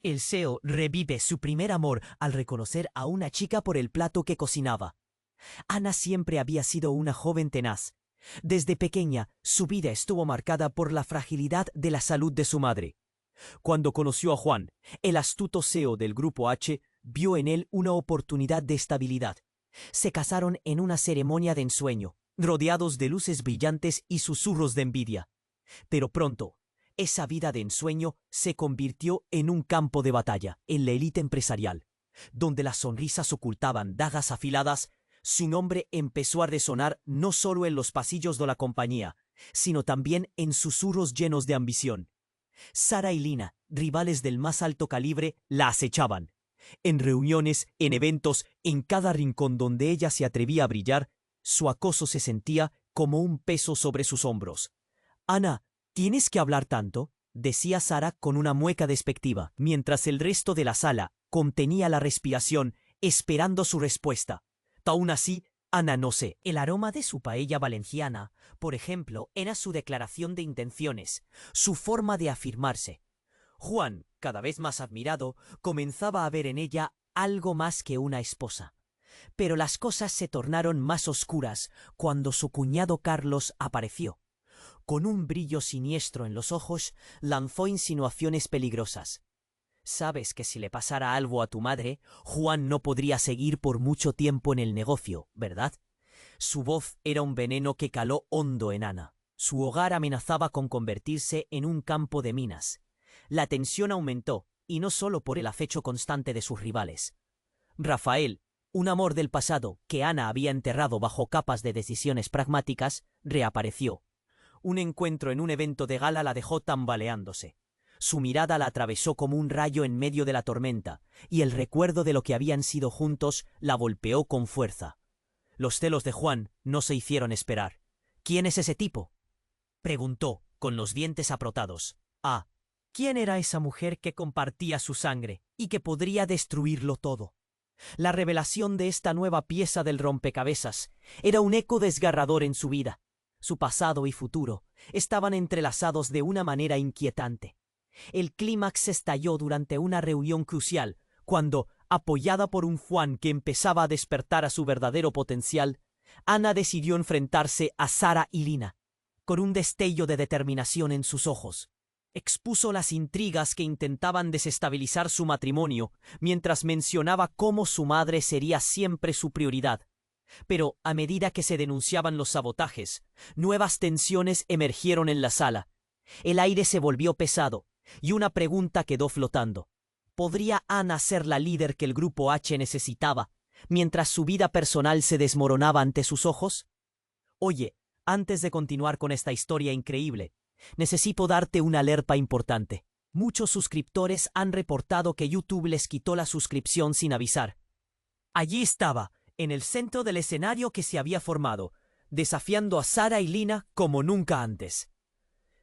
El CEO revive su primer amor al reconocer a una chica por el plato que cocinaba. Ana siempre había sido una joven tenaz. Desde pequeña, su vida estuvo marcada por la fragilidad de la salud de su madre. Cuando conoció a Juan, el astuto CEO del Grupo H vio en él una oportunidad de estabilidad. Se casaron en una ceremonia de ensueño, rodeados de luces brillantes y susurros de envidia. Pero pronto, esa vida de ensueño se convirtió en un campo de batalla, en la élite empresarial. Donde las sonrisas ocultaban dagas afiladas, su nombre empezó a resonar no solo en los pasillos de la compañía, sino también en susurros llenos de ambición. Sara y Lina, rivales del más alto calibre, la acechaban. En reuniones, en eventos, en cada rincón donde ella se atrevía a brillar, su acoso se sentía como un peso sobre sus hombros. «Ana, ¿tienes que hablar tanto?», decía Sara con una mueca despectiva, mientras el resto de la sala contenía la respiración, esperando su respuesta. Aún así, Ana no sé. El aroma de su paella valenciana, por ejemplo, era su declaración de intenciones, su forma de afirmarse. Juan, cada vez más admirado, comenzaba a ver en ella algo más que una esposa. Pero las cosas se tornaron más oscuras cuando su cuñado Carlos apareció. Con un brillo siniestro en los ojos, lanzó insinuaciones peligrosas. «Sabes que si le pasara algo a tu madre, Juan no podría seguir por mucho tiempo en el negocio, ¿verdad?». Su voz era un veneno que caló hondo en Ana. Su hogar amenazaba con convertirse en un campo de minas. La tensión aumentó, y no solo por el acecho constante de sus rivales. Rafael, un amor del pasado que Ana había enterrado bajo capas de decisiones pragmáticas, reapareció. Un encuentro en un evento de gala la dejó tambaleándose. Su mirada la atravesó como un rayo en medio de la tormenta, y el recuerdo de lo que habían sido juntos la golpeó con fuerza. Los celos de Juan no se hicieron esperar. «¿Quién es ese tipo?», preguntó, con los dientes aprotados. «Ah, ¿quién era esa mujer que compartía su sangre y que podría destruirlo todo?». La revelación de esta nueva pieza del rompecabezas era un eco desgarrador en su vida. Su pasado y futuro estaban entrelazados de una manera inquietante. El clímax estalló durante una reunión crucial, cuando, apoyada por un Juan que empezaba a despertar a su verdadero potencial, Ana decidió enfrentarse a Sara y Lina. Con un destello de determinación en sus ojos, expuso las intrigas que intentaban desestabilizar su matrimonio, mientras mencionaba cómo su madre sería siempre su prioridad. Pero a medida que se denunciaban los sabotajes, nuevas tensiones emergieron en la sala. El aire se volvió pesado, y una pregunta quedó flotando. ¿Podría Ana ser la líder que el Grupo H necesitaba, mientras su vida personal se desmoronaba ante sus ojos? «Oye, antes de continuar con esta historia increíble, necesito darte una alerta importante. Muchos suscriptores han reportado que YouTube les quitó la suscripción sin avisar». Allí estaba, en el centro del escenario que se había formado, desafiando a Sara y Lina como nunca antes.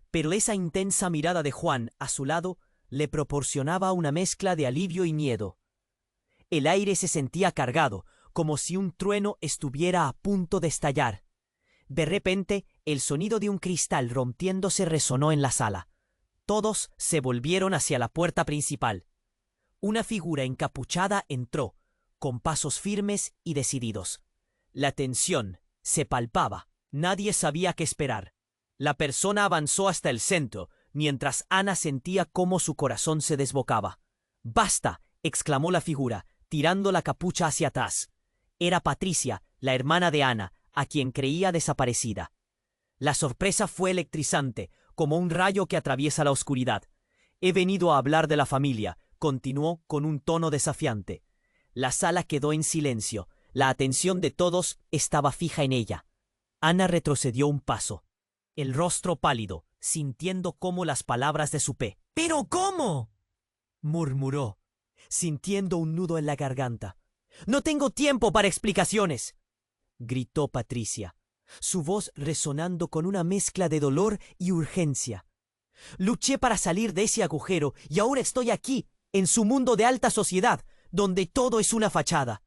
Pero esa intensa mirada de Juan a su lado le proporcionaba una mezcla de alivio y miedo. El aire se sentía cargado, como si un trueno estuviera a punto de estallar. De repente, el sonido de un cristal rompiéndose resonó en la sala. Todos se volvieron hacia la puerta principal. Una figura encapuchada entró, con pasos firmes y decididos. La tensión se palpaba. Nadie sabía qué esperar. La persona avanzó hasta el centro, mientras Ana sentía cómo su corazón se desbocaba. «¡Basta!», exclamó la figura, tirando la capucha hacia atrás. Era Patricia, la hermana de Ana, a quien creía desaparecida. La sorpresa fue electrizante, como un rayo que atraviesa la oscuridad. «He venido a hablar de la familia», continuó con un tono desafiante. La sala quedó en silencio. La atención de todos estaba fija en ella. Ana retrocedió un paso, el rostro pálido, sintiendo cómo las palabras de su «¿Pero cómo?», murmuró, sintiendo un nudo en la garganta. «No tengo tiempo para explicaciones», gritó Patricia, su voz resonando con una mezcla de dolor y urgencia. «Luché para salir de ese agujero y ahora estoy aquí, en su mundo de alta sociedad, donde todo es una fachada».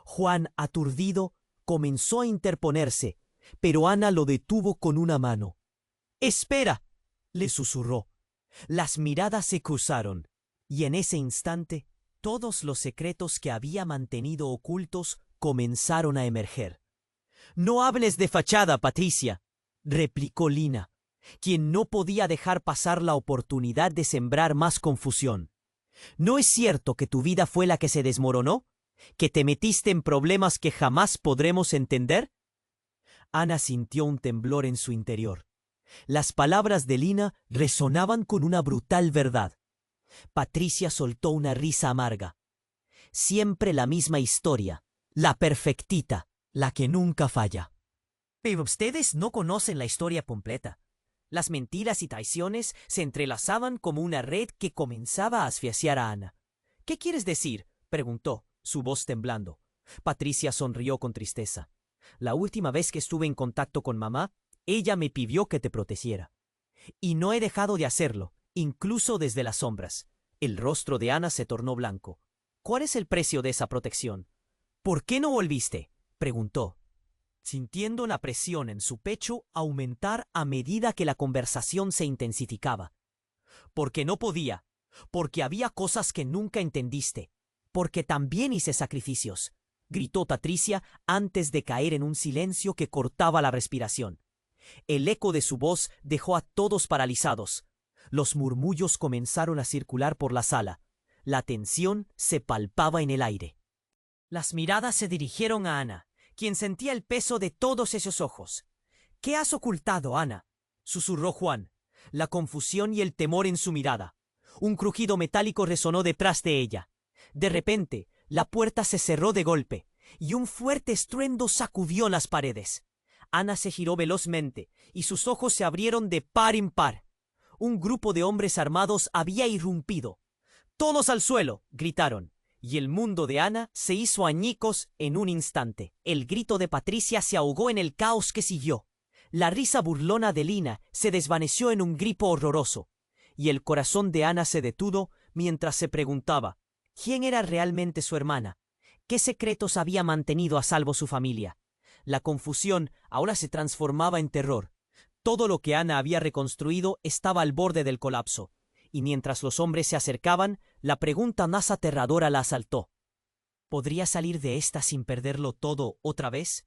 Juan, aturdido, comenzó a interponerse, pero Ana lo detuvo con una mano. «¡Espera!», le susurró. Las miradas se cruzaron. Y en ese instante, todos los secretos que había mantenido ocultos comenzaron a emerger. «No hables de fachada, Patricia», replicó Lina, quien no podía dejar pasar la oportunidad de sembrar más confusión. «¿No es cierto que tu vida fue la que se desmoronó? ¿Que te metiste en problemas que jamás podremos entender?» Ana sintió un temblor en su interior. Las palabras de Lina resonaban con una brutal verdad. Patricia soltó una risa amarga. Siempre la misma historia, la perfectita, la que nunca falla. Pero ustedes no conocen la historia completa. Las mentiras y traiciones se entrelazaban como una red que comenzaba a asfixiar a Ana. «¿Qué quieres decir?», preguntó, su voz temblando. Patricia sonrió con tristeza. «La última vez que estuve en contacto con mamá, ella me pidió que te protegiera. Y no he dejado de hacerlo, incluso desde las sombras». El rostro de Ana se tornó blanco. «¿Cuál es el precio de esa protección?». «¿Por qué no volviste?», preguntó, sintiendo la presión en su pecho aumentar a medida que la conversación se intensificaba. «Porque no podía, porque había cosas que nunca entendiste, porque también hice sacrificios», gritó Patricia antes de caer en un silencio que cortaba la respiración. El eco de su voz dejó a todos paralizados. Los murmullos comenzaron a circular por la sala. La tensión se palpaba en el aire. Las miradas se dirigieron a Ana, quien sentía el peso de todos esos ojos. «¿Qué has ocultado, Ana?», susurró Juan, la confusión y el temor en su mirada. Un crujido metálico resonó detrás de ella. De repente, la puerta se cerró de golpe, y un fuerte estruendo sacudió las paredes. Ana se giró velozmente, y sus ojos se abrieron de par en par. Un grupo de hombres armados había irrumpido. «¡Todos al suelo!», gritaron, y el mundo de Ana se hizo añicos en un instante. El grito de Patricia se ahogó en el caos que siguió. La risa burlona de Lina se desvaneció en un grito horroroso, y el corazón de Ana se detuvo mientras se preguntaba quién era realmente su hermana, qué secretos había mantenido a salvo su familia. La confusión ahora se transformaba en terror. Todo lo que Ana había reconstruido estaba al borde del colapso, y mientras los hombres se acercaban, la pregunta más aterradora la asaltó. ¿Podría salir de esta sin perderlo todo otra vez?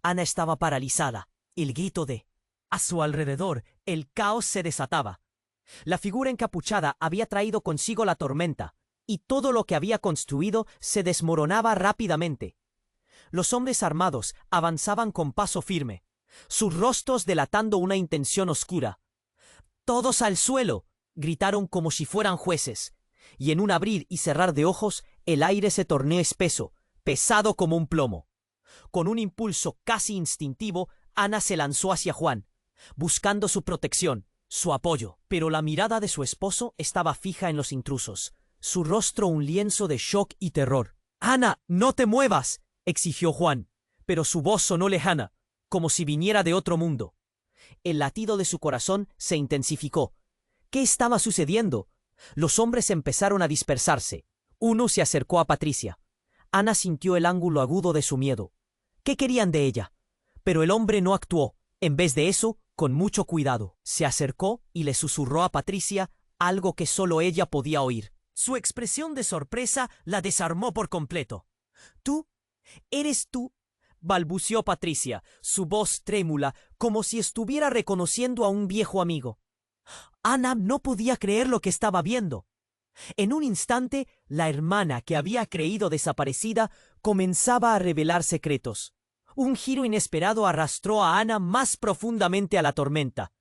Ana estaba paralizada. El grito de... A su alrededor, el caos se desataba. La figura encapuchada había traído consigo la tormenta, y todo lo que había construido se desmoronaba rápidamente. Los hombres armados avanzaban con paso firme, sus rostros delatando una intención oscura. «¡Todos al suelo!», gritaron como si fueran jueces, y en un abrir y cerrar de ojos el aire se tornó espeso, pesado como un plomo. Con un impulso casi instintivo, Ana se lanzó hacia Juan, buscando su protección, su apoyo, pero la mirada de su esposo estaba fija en los intrusos, su rostro un lienzo de shock y terror. «¡Ana, no te muevas!», exigió Juan, pero su voz sonó lejana, como si viniera de otro mundo. El latido de su corazón se intensificó. ¿Qué estaba sucediendo? Los hombres empezaron a dispersarse. Uno se acercó a Patricia. Ana sintió el ángulo agudo de su miedo. ¿Qué querían de ella? Pero el hombre no actuó. En vez de eso, con mucho cuidado, se acercó y le susurró a Patricia algo que solo ella podía oír. Su expresión de sorpresa la desarmó por completo. «¿Tú? ¿Eres tú?», balbuceó Patricia, su voz trémula, como si estuviera reconociendo a un viejo amigo. Ana no podía creer lo que estaba viendo. En un instante, la hermana que había creído desaparecida comenzaba a revelar secretos. Un giro inesperado arrastró a Ana más profundamente a la tormenta.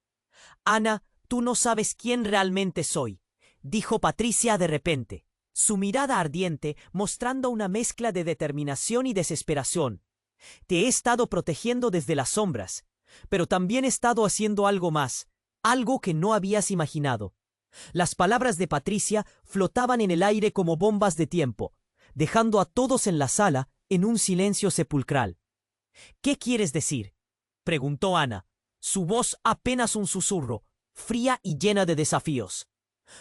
«Ana, tú no sabes quién realmente soy», dijo Patricia de repente, su mirada ardiente mostrando una mezcla de determinación y desesperación. «Te he estado protegiendo desde las sombras, pero también he estado haciendo algo más, algo que no habías imaginado». Las palabras de Patricia flotaban en el aire como bombas de tiempo, dejando a todos en la sala en un silencio sepulcral. «¿Qué quieres decir?», preguntó Ana, su voz apenas un susurro, fría y llena de desafíos.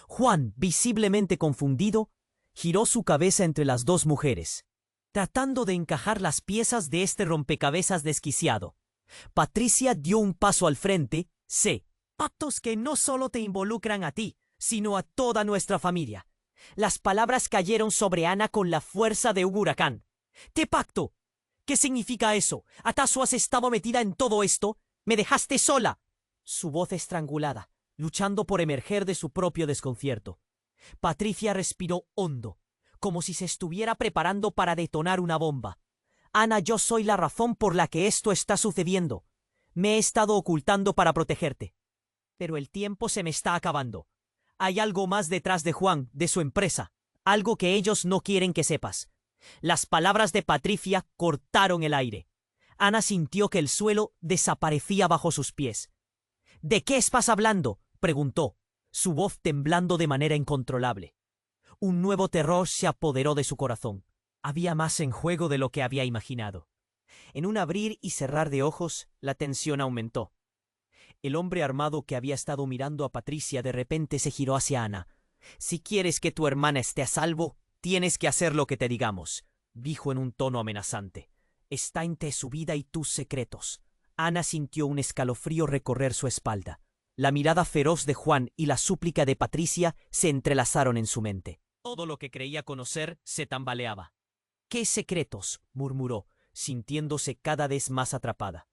Juan, visiblemente confundido, giró su cabeza entre las dos mujeres, tratando de encajar las piezas de este rompecabezas desquiciado. Patricia dio un paso al frente. «Sé, pactos que no solo te involucran a ti, sino a toda nuestra familia. Las palabras cayeron sobre Ana con la fuerza de un huracán. ¡Te pacto! ¿Qué significa eso? ¿Acaso has estado metida en todo esto? ¡Me dejaste sola! Su voz estrangulada, luchando por emerger de su propio desconcierto. Patricia respiró hondo, como si se estuviera preparando para detonar una bomba. Ana, yo soy la razón por la que esto está sucediendo. Me he estado ocultando para protegerte. Pero el tiempo se me está acabando. Hay algo más detrás de Juan, de su empresa. Algo que ellos no quieren que sepas. Las palabras de Patricia cortaron el aire. Ana sintió que el suelo desaparecía bajo sus pies. ¿De qué estás hablando?, preguntó, su voz temblando de manera incontrolable. Un nuevo terror se apoderó de su corazón. Había más en juego de lo que había imaginado. En un abrir y cerrar de ojos, la tensión aumentó. El hombre armado que había estado mirando a Patricia de repente se giró hacia Ana. «Si quieres que tu hermana esté a salvo, tienes que hacer lo que te digamos», dijo en un tono amenazante. «Está entre su vida y tus secretos». Ana sintió un escalofrío recorrer su espalda. La mirada feroz de Juan y la súplica de Patricia se entrelazaron en su mente. Todo lo que creía conocer se tambaleaba. «¿Qué secretos?», murmuró, sintiéndose cada vez más atrapada.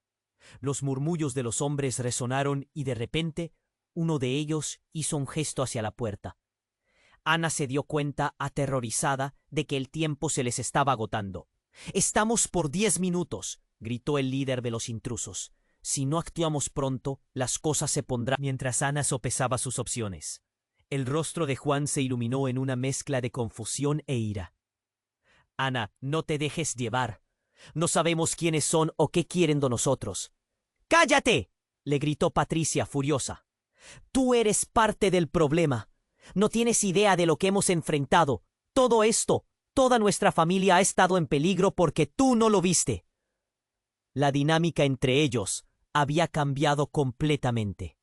Los murmullos de los hombres resonaron y de repente uno de ellos hizo un gesto hacia la puerta. Ana se dio cuenta, aterrorizada, de que el tiempo se les estaba agotando. «Estamos por 10 minutos», gritó el líder de los intrusos. «Si no actuamos pronto, las cosas se pondrán». Mientras Ana sopesaba sus opciones, el rostro de Juan se iluminó en una mezcla de confusión e ira. «Ana, no te dejes llevar. No sabemos quiénes son o qué quieren de nosotros». «¡Cállate!», le gritó Patricia, furiosa. «Tú eres parte del problema. No tienes idea de lo que hemos enfrentado. Todo esto, toda nuestra familia ha estado en peligro porque tú no lo viste». La dinámica entre ellos había cambiado completamente.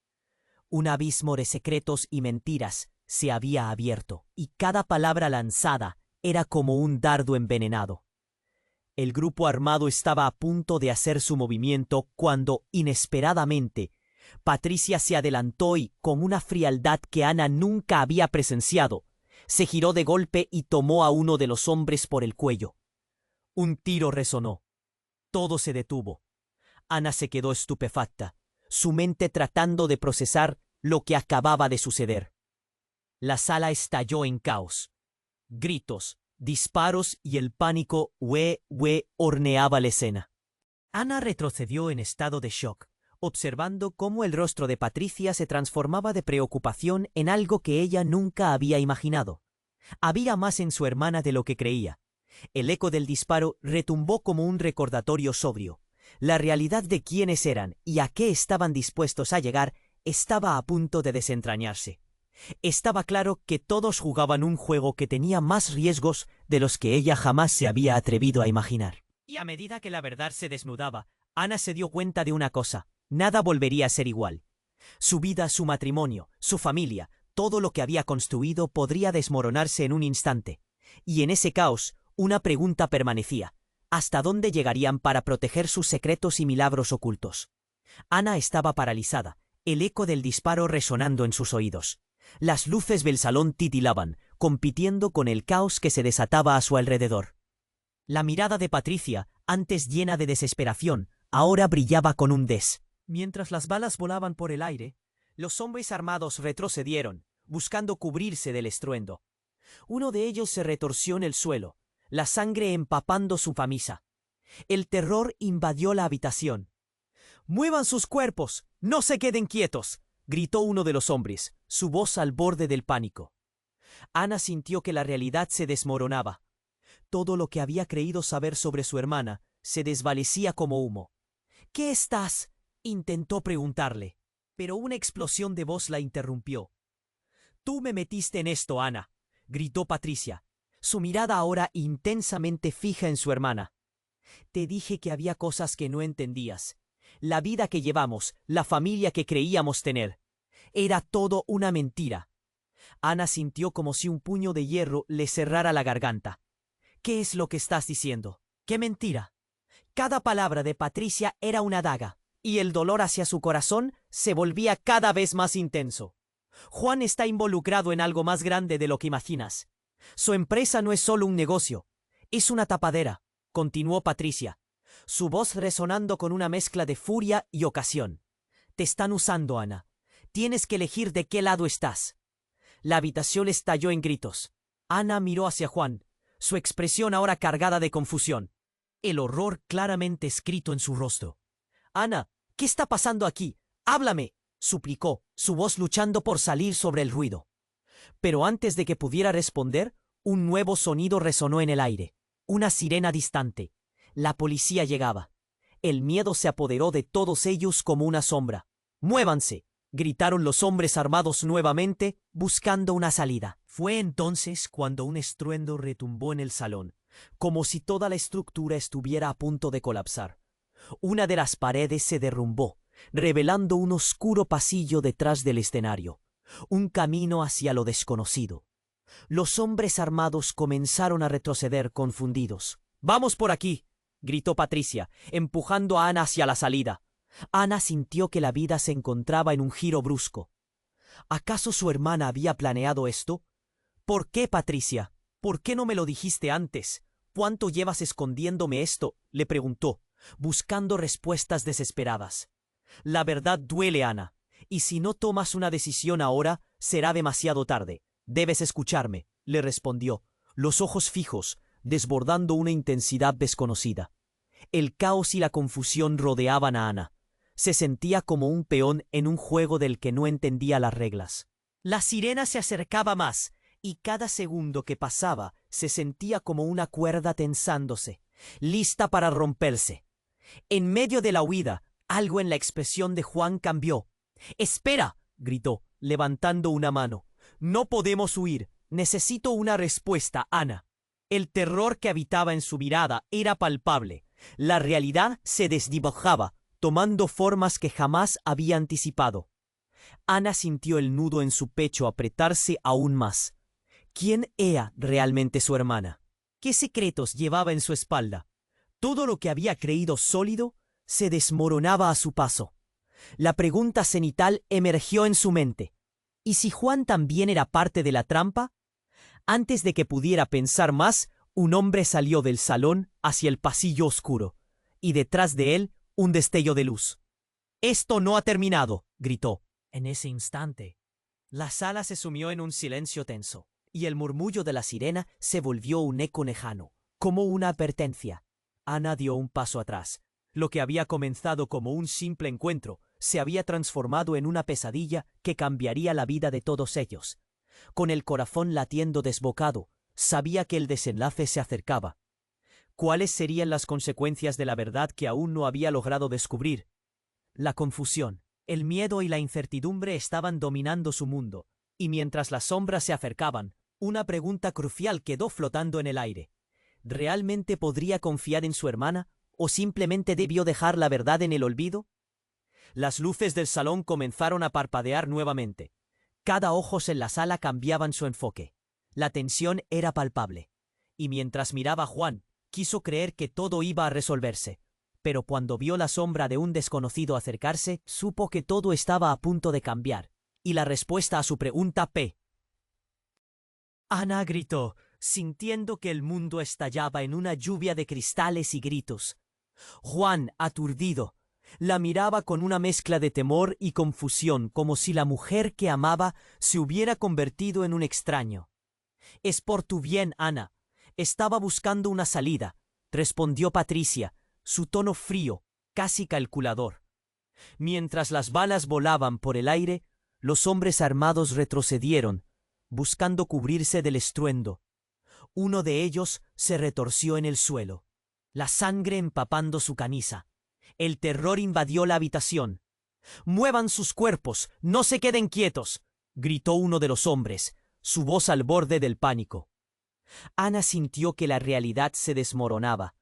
Un abismo de secretos y mentiras se había abierto, y cada palabra lanzada era como un dardo envenenado. El grupo armado estaba a punto de hacer su movimiento cuando, inesperadamente, Patricia se adelantó y, con una frialdad que Ana nunca había presenciado, se giró de golpe y tomó a uno de los hombres por el cuello. Un tiro resonó. Todo se detuvo. Ana se quedó estupefacta, su mente tratando de procesar lo que acababa de suceder. La sala estalló en caos. Gritos, disparos y el pánico horneaba la escena. Ana retrocedió en estado de shock, observando cómo el rostro de Patricia se transformaba de preocupación en algo que ella nunca había imaginado. Había más en su hermana de lo que creía. El eco del disparo retumbó como un recordatorio sobrio. La realidad de quiénes eran y a qué estaban dispuestos a llegar estaba a punto de desentrañarse. Estaba claro que todos jugaban un juego que tenía más riesgos de los que ella jamás se había atrevido a imaginar. Y a medida que la verdad se desnudaba, Ana se dio cuenta de una cosa: nada volvería a ser igual. Su vida, su matrimonio, su familia, todo lo que había construido podría desmoronarse en un instante. Y en ese caos, una pregunta permanecía: ¿hasta dónde llegarían para proteger sus secretos y milagros ocultos? Ana estaba paralizada, el eco del disparo resonando en sus oídos. Las luces del salón titilaban, compitiendo con el caos que se desataba a su alrededor. La mirada de Patricia, antes llena de desesperación, ahora brillaba con un des. Mientras las balas volaban por el aire, los hombres armados retrocedieron, buscando cubrirse del estruendo. Uno de ellos se retorció en el suelo, la sangre empapando su camisa. El terror invadió la habitación. «¡Muevan sus cuerpos! ¡No se queden quietos!», gritó uno de los hombres, su voz al borde del pánico. Ana sintió que la realidad se desmoronaba. Todo lo que había creído saber sobre su hermana se desvanecía como humo. «¿Qué estás?», intentó preguntarle, pero una explosión de voz la interrumpió. «Tú me metiste en esto, Ana», gritó Patricia, su mirada ahora intensamente fija en su hermana. «Te dije que había cosas que no entendías. La vida que llevamos, la familia que creíamos tener. Era todo una mentira». Ana sintió como si un puño de hierro le cerrara la garganta. «¿Qué es lo que estás diciendo? ¿Qué mentira?». Cada palabra de Patricia era una daga, y el dolor hacia su corazón se volvía cada vez más intenso. «Juan está involucrado en algo más grande de lo que imaginas. Su empresa no es solo un negocio, es una tapadera, continuó Patricia, su voz resonando con una mezcla de furia y ocasión. Te están usando, Ana. Tienes que elegir de qué lado estás. La habitación estalló en gritos. Ana miró hacia Juan, su expresión ahora cargada de confusión, el horror claramente escrito en su rostro. Ana, ¿qué está pasando aquí? ¡Háblame!, suplicó, su voz luchando por salir sobre el ruido. Pero antes de que pudiera responder, un nuevo sonido resonó en el aire. Una sirena distante. La policía llegaba. El miedo se apoderó de todos ellos como una sombra. ¡Muévanse!, gritaron los hombres armados nuevamente, buscando una salida. Fue entonces cuando un estruendo retumbó en el salón, como si toda la estructura estuviera a punto de colapsar. Una de las paredes se derrumbó, revelando un oscuro pasillo detrás del escenario, un camino hacia lo desconocido. Los hombres armados comenzaron a retroceder confundidos. «¡Vamos por aquí!», gritó Patricia, empujando a Ana hacia la salida. Ana sintió que la vida se encontraba en un giro brusco. ¿Acaso su hermana había planeado esto? «¿Por qué, Patricia? ¿Por qué no me lo dijiste antes? ¿Cuánto llevas escondiéndome esto?», le preguntó, buscando respuestas desesperadas. «La verdad duele, Ana, y si no tomas una decisión ahora, será demasiado tarde. Debes escucharme», le respondió, los ojos fijos, desbordando una intensidad desconocida. El caos y la confusión rodeaban a Ana. Se sentía como un peón en un juego del que no entendía las reglas. La sirena se acercaba más, y cada segundo que pasaba se sentía como una cuerda tensándose, lista para romperse. En medio de la huida, algo en la expresión de Juan cambió. «¡Espera!», gritó, levantando una mano. «No podemos huir. Necesito una respuesta, Ana». El terror que habitaba en su mirada era palpable. La realidad se desdibujaba, tomando formas que jamás había anticipado. Ana sintió el nudo en su pecho apretarse aún más. ¿Quién era realmente su hermana? ¿Qué secretos llevaba en su espalda? Todo lo que había creído sólido se desmoronaba a su paso. La pregunta cenital emergió en su mente. ¿Y si Juan también era parte de la trampa? Antes de que pudiera pensar más, un hombre salió del salón hacia el pasillo oscuro, y detrás de él un destello de luz. «¡Esto no ha terminado!», gritó. En ese instante, la sala se sumió en un silencio tenso, y el murmullo de la sirena se volvió un eco lejano, como una advertencia. Ana dio un paso atrás. Lo que había comenzado como un simple encuentro se había transformado en una pesadilla que cambiaría la vida de todos ellos. Con el corazón latiendo desbocado, sabía que el desenlace se acercaba. ¿Cuáles serían las consecuencias de la verdad que aún no había logrado descubrir? La confusión, el miedo y la incertidumbre estaban dominando su mundo, y mientras las sombras se acercaban, una pregunta crucial quedó flotando en el aire. ¿Realmente podría confiar en su hermana, o simplemente debió dejar la verdad en el olvido? Las luces del salón comenzaron a parpadear nuevamente. Cada ojos en la sala cambiaban su enfoque. La tensión era palpable. Y mientras miraba a Juan, quiso creer que todo iba a resolverse. Pero cuando vio la sombra de un desconocido acercarse, supo que todo estaba a punto de cambiar. Y la respuesta a su pregunta P. Ana gritó, sintiendo que el mundo estallaba en una lluvia de cristales y gritos. Juan, aturdido, la miraba con una mezcla de temor y confusión, como si la mujer que amaba se hubiera convertido en un extraño. «Es por tu bien, Ana. Estaba buscando una salida», respondió Patricia, su tono frío, casi calculador. Mientras las balas volaban por el aire, los hombres armados retrocedieron, buscando cubrirse del estruendo. Uno de ellos se retorció en el suelo, la sangre empapando su camisa. El terror invadió la habitación. «¡Muevan sus cuerpos! ¡No se queden quietos!», gritó uno de los hombres, su voz al borde del pánico. Ana sintió que la realidad se desmoronaba.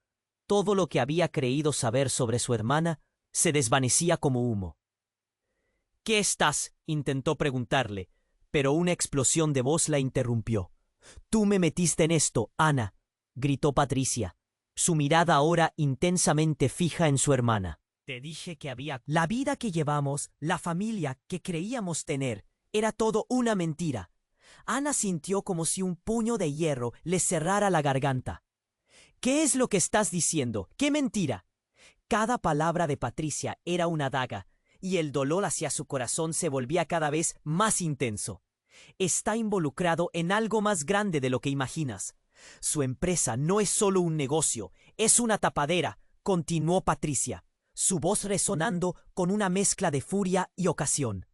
Todo lo que había creído saber sobre su hermana se desvanecía como humo. «¿Qué estás?», intentó preguntarle, pero una explosión de voz la interrumpió. «Tú me metiste en esto, Ana», gritó Patricia, su mirada ahora intensamente fija en su hermana. «Te dije que había... La vida que llevamos, la familia que creíamos tener, era todo una mentira. Ana sintió como si un puño de hierro le cerrara la garganta. ¿Qué es lo que estás diciendo? ¡Qué mentira! Cada palabra de Patricia era una daga, y el dolor hacia su corazón se volvía cada vez más intenso. Está involucrado en algo más grande de lo que imaginas. Su empresa no es solo un negocio, es una tapadera, continuó Patricia, su voz resonando con una mezcla de furia y ocasión.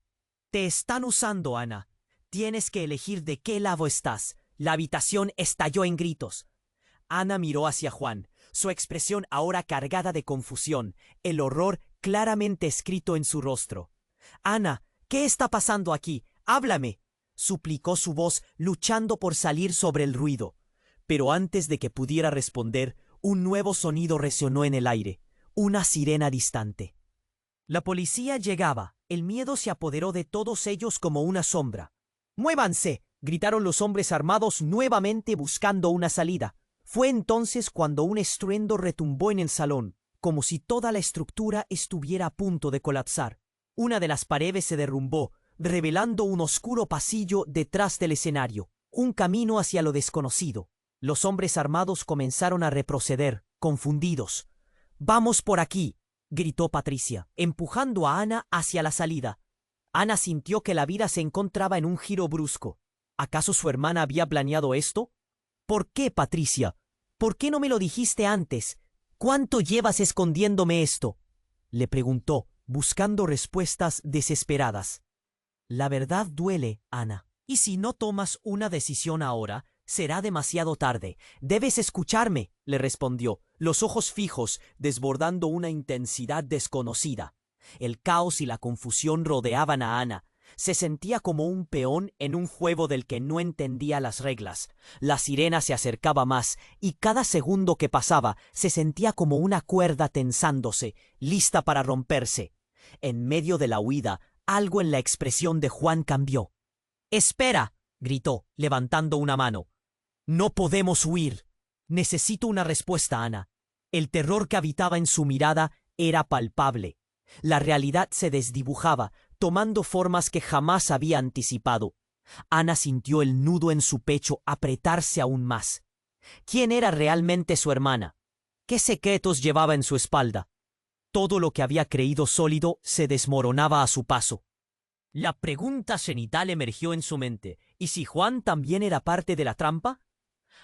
Te están usando, Ana. Tienes que elegir de qué lado estás. La habitación estalló en gritos. Ana miró hacia Juan, su expresión ahora cargada de confusión, el horror claramente escrito en su rostro. Ana, ¿qué está pasando aquí? ¡Háblame!, suplicó su voz, luchando por salir sobre el ruido. Pero antes de que pudiera responder, un nuevo sonido resonó en el aire, una sirena distante. La policía llegaba. El miedo se apoderó de todos ellos como una sombra. ¡Muévanse!, gritaron los hombres armados nuevamente buscando una salida. Fue entonces cuando un estruendo retumbó en el salón, como si toda la estructura estuviera a punto de colapsar. Una de las paredes se derrumbó, revelando un oscuro pasillo detrás del escenario, un camino hacia lo desconocido. Los hombres armados comenzaron a retroceder, confundidos. «¡Vamos por aquí!», gritó Patricia, empujando a Ana hacia la salida. Ana sintió que la vida se encontraba en un giro brusco. ¿Acaso su hermana había planeado esto? ¿Por qué, Patricia? ¿Por qué no me lo dijiste antes? ¿Cuánto llevas escondiéndome esto?, le preguntó, buscando respuestas desesperadas. La verdad duele, Ana. Y si no tomas una decisión ahora, será demasiado tarde. Debes escucharme, le respondió, los ojos fijos, desbordando una intensidad desconocida. El caos y la confusión rodeaban a Ana. Se sentía como un peón en un juego del que no entendía las reglas. La sirena se acercaba más, y cada segundo que pasaba se sentía como una cuerda tensándose, lista para romperse. En medio de la huida, algo en la expresión de Juan cambió. «¡Espera!», gritó, levantando una mano. «No podemos huir. Necesito una respuesta, Ana». El terror que habitaba en su mirada era palpable. La realidad se desdibujaba, tomando formas que jamás había anticipado. Ana sintió el nudo en su pecho apretarse aún más. ¿Quién era realmente su hermana? ¿Qué secretos llevaba en su espalda? Todo lo que había creído sólido se desmoronaba a su paso. La pregunta cenital emergió en su mente. ¿Y si Juan también era parte de la trampa?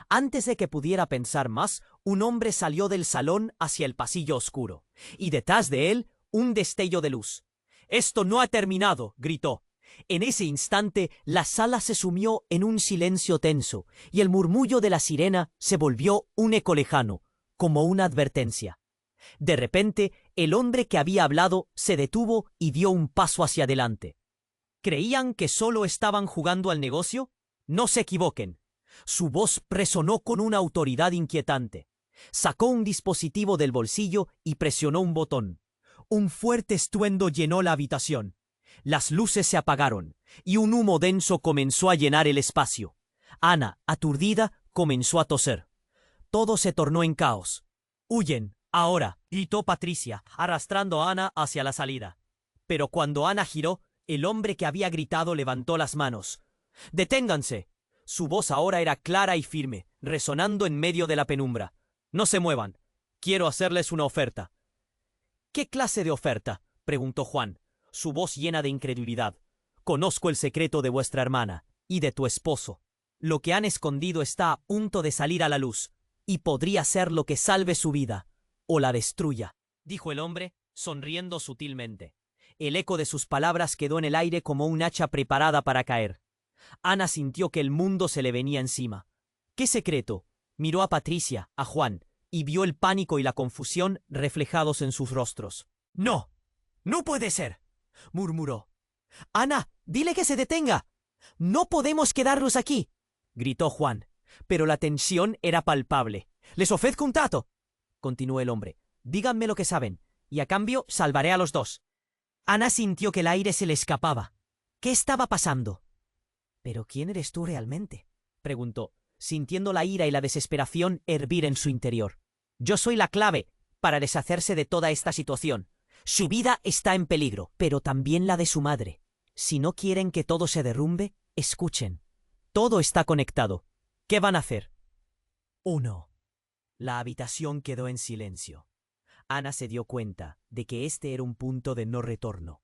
Antes de que pudiera pensar más, un hombre salió del salón hacia el pasillo oscuro, y detrás de él, un destello de luz. «¡Esto no ha terminado!», gritó. En ese instante, la sala se sumió en un silencio tenso, y el murmullo de la sirena se volvió un eco lejano, como una advertencia. De repente, el hombre que había hablado se detuvo y dio un paso hacia adelante. ¿Creían que solo estaban jugando al negocio? No se equivoquen. Su voz resonó con una autoridad inquietante. Sacó un dispositivo del bolsillo y presionó un botón. Un fuerte estruendo llenó la habitación. Las luces se apagaron, y un humo denso comenzó a llenar el espacio. Ana, aturdida, comenzó a toser. Todo se tornó en caos. «¡Huyen, ahora!», gritó Patricia, arrastrando a Ana hacia la salida. Pero cuando Ana giró, el hombre que había gritado levantó las manos. «¡Deténganse!». Su voz ahora era clara y firme, resonando en medio de la penumbra. «No se muevan. Quiero hacerles una oferta». «¿Qué clase de oferta?», preguntó Juan, su voz llena de incredulidad. «Conozco el secreto de vuestra hermana y de tu esposo. Lo que han escondido está a punto de salir a la luz, y podría ser lo que salve su vida o la destruya», dijo el hombre, sonriendo sutilmente. El eco de sus palabras quedó en el aire como un hacha preparada para caer. Ana sintió que el mundo se le venía encima. «¿Qué secreto?», miró a Patricia, a Juan, y vio el pánico y la confusión reflejados en sus rostros. «¡No! ¡No puede ser!», murmuró. «Ana, dile que se detenga. No podemos quedarnos aquí», gritó Juan, pero la tensión era palpable. «Les ofrezco un trato», continuó el hombre. «Díganme lo que saben, y a cambio salvaré a los dos». Ana sintió que el aire se le escapaba. ¿Qué estaba pasando? «¿Pero quién eres tú realmente?», preguntó, sintiendo la ira y la desesperación hervir en su interior. «Yo soy la clave para deshacerse de toda esta situación. Su vida está en peligro, pero también la de su madre. Si no quieren que todo se derrumbe, escuchen. Todo está conectado. ¿Qué van a hacer? 1. La habitación quedó en silencio. Ana se dio cuenta de que este era un punto de no retorno.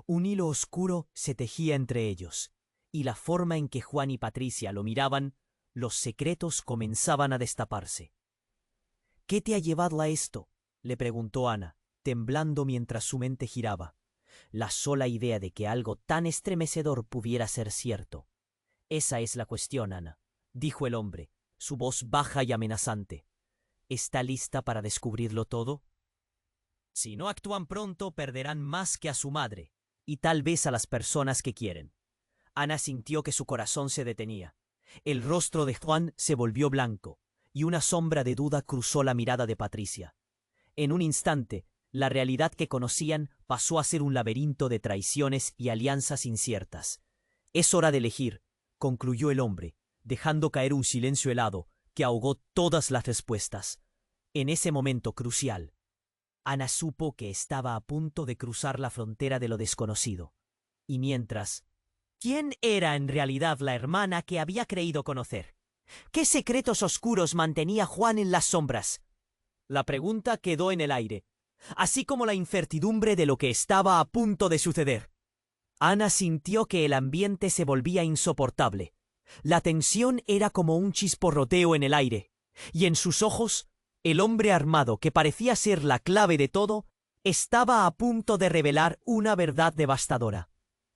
Un hilo oscuro se tejía entre ellos, y la forma en que Juan y Patricia lo miraban, los secretos comenzaban a destaparse. ¿Qué te ha llevado a esto?, le preguntó Ana, temblando mientras su mente giraba. La sola idea de que algo tan estremecedor pudiera ser cierto. Esa es la cuestión, Ana, dijo el hombre, su voz baja y amenazante. ¿Está lista para descubrirlo todo? Si no actúan pronto, perderán más que a su madre, y tal vez a las personas que quieren. Ana sintió que su corazón se detenía. El rostro de Juan se volvió blanco, y una sombra de duda cruzó la mirada de Patricia. En un instante, la realidad que conocían pasó a ser un laberinto de traiciones y alianzas inciertas. Es hora de elegir, concluyó el hombre, dejando caer un silencio helado que ahogó todas las respuestas. En ese momento crucial, Ana supo que estaba a punto de cruzar la frontera de lo desconocido. Y mientras, ¿quién era en realidad la hermana que había creído conocer? ¿Qué secretos oscuros mantenía Juan en las sombras? La pregunta quedó en el aire, así como la incertidumbre de lo que estaba a punto de suceder. Ana sintió que el ambiente se volvía insoportable. La tensión era como un chisporroteo en el aire, y en sus ojos, el hombre armado que parecía ser la clave de todo, estaba a punto de revelar una verdad devastadora.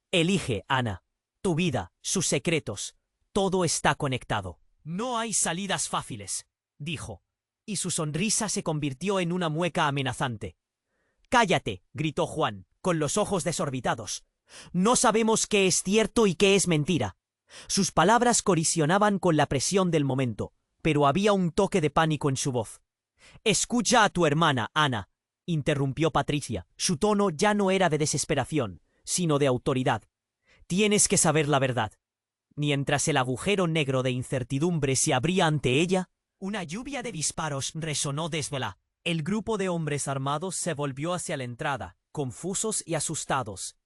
Elige, Ana. Tu vida, sus secretos, todo está conectado. No hay salidas fáciles, dijo, y su sonrisa se convirtió en una mueca amenazante. «Cállate», gritó Juan, con los ojos desorbitados. «No sabemos qué es cierto y qué es mentira». Sus palabras colisionaban con la presión del momento, pero había un toque de pánico en su voz. «Escucha a tu hermana, Ana», interrumpió Patricia. Su tono ya no era de desesperación, sino de autoridad. «Tienes que saber la verdad». Mientras el agujero negro de incertidumbre se abría ante ella, una lluvia de disparos resonó desde la. El grupo de hombres armados se volvió hacia la entrada, confusos y asustados.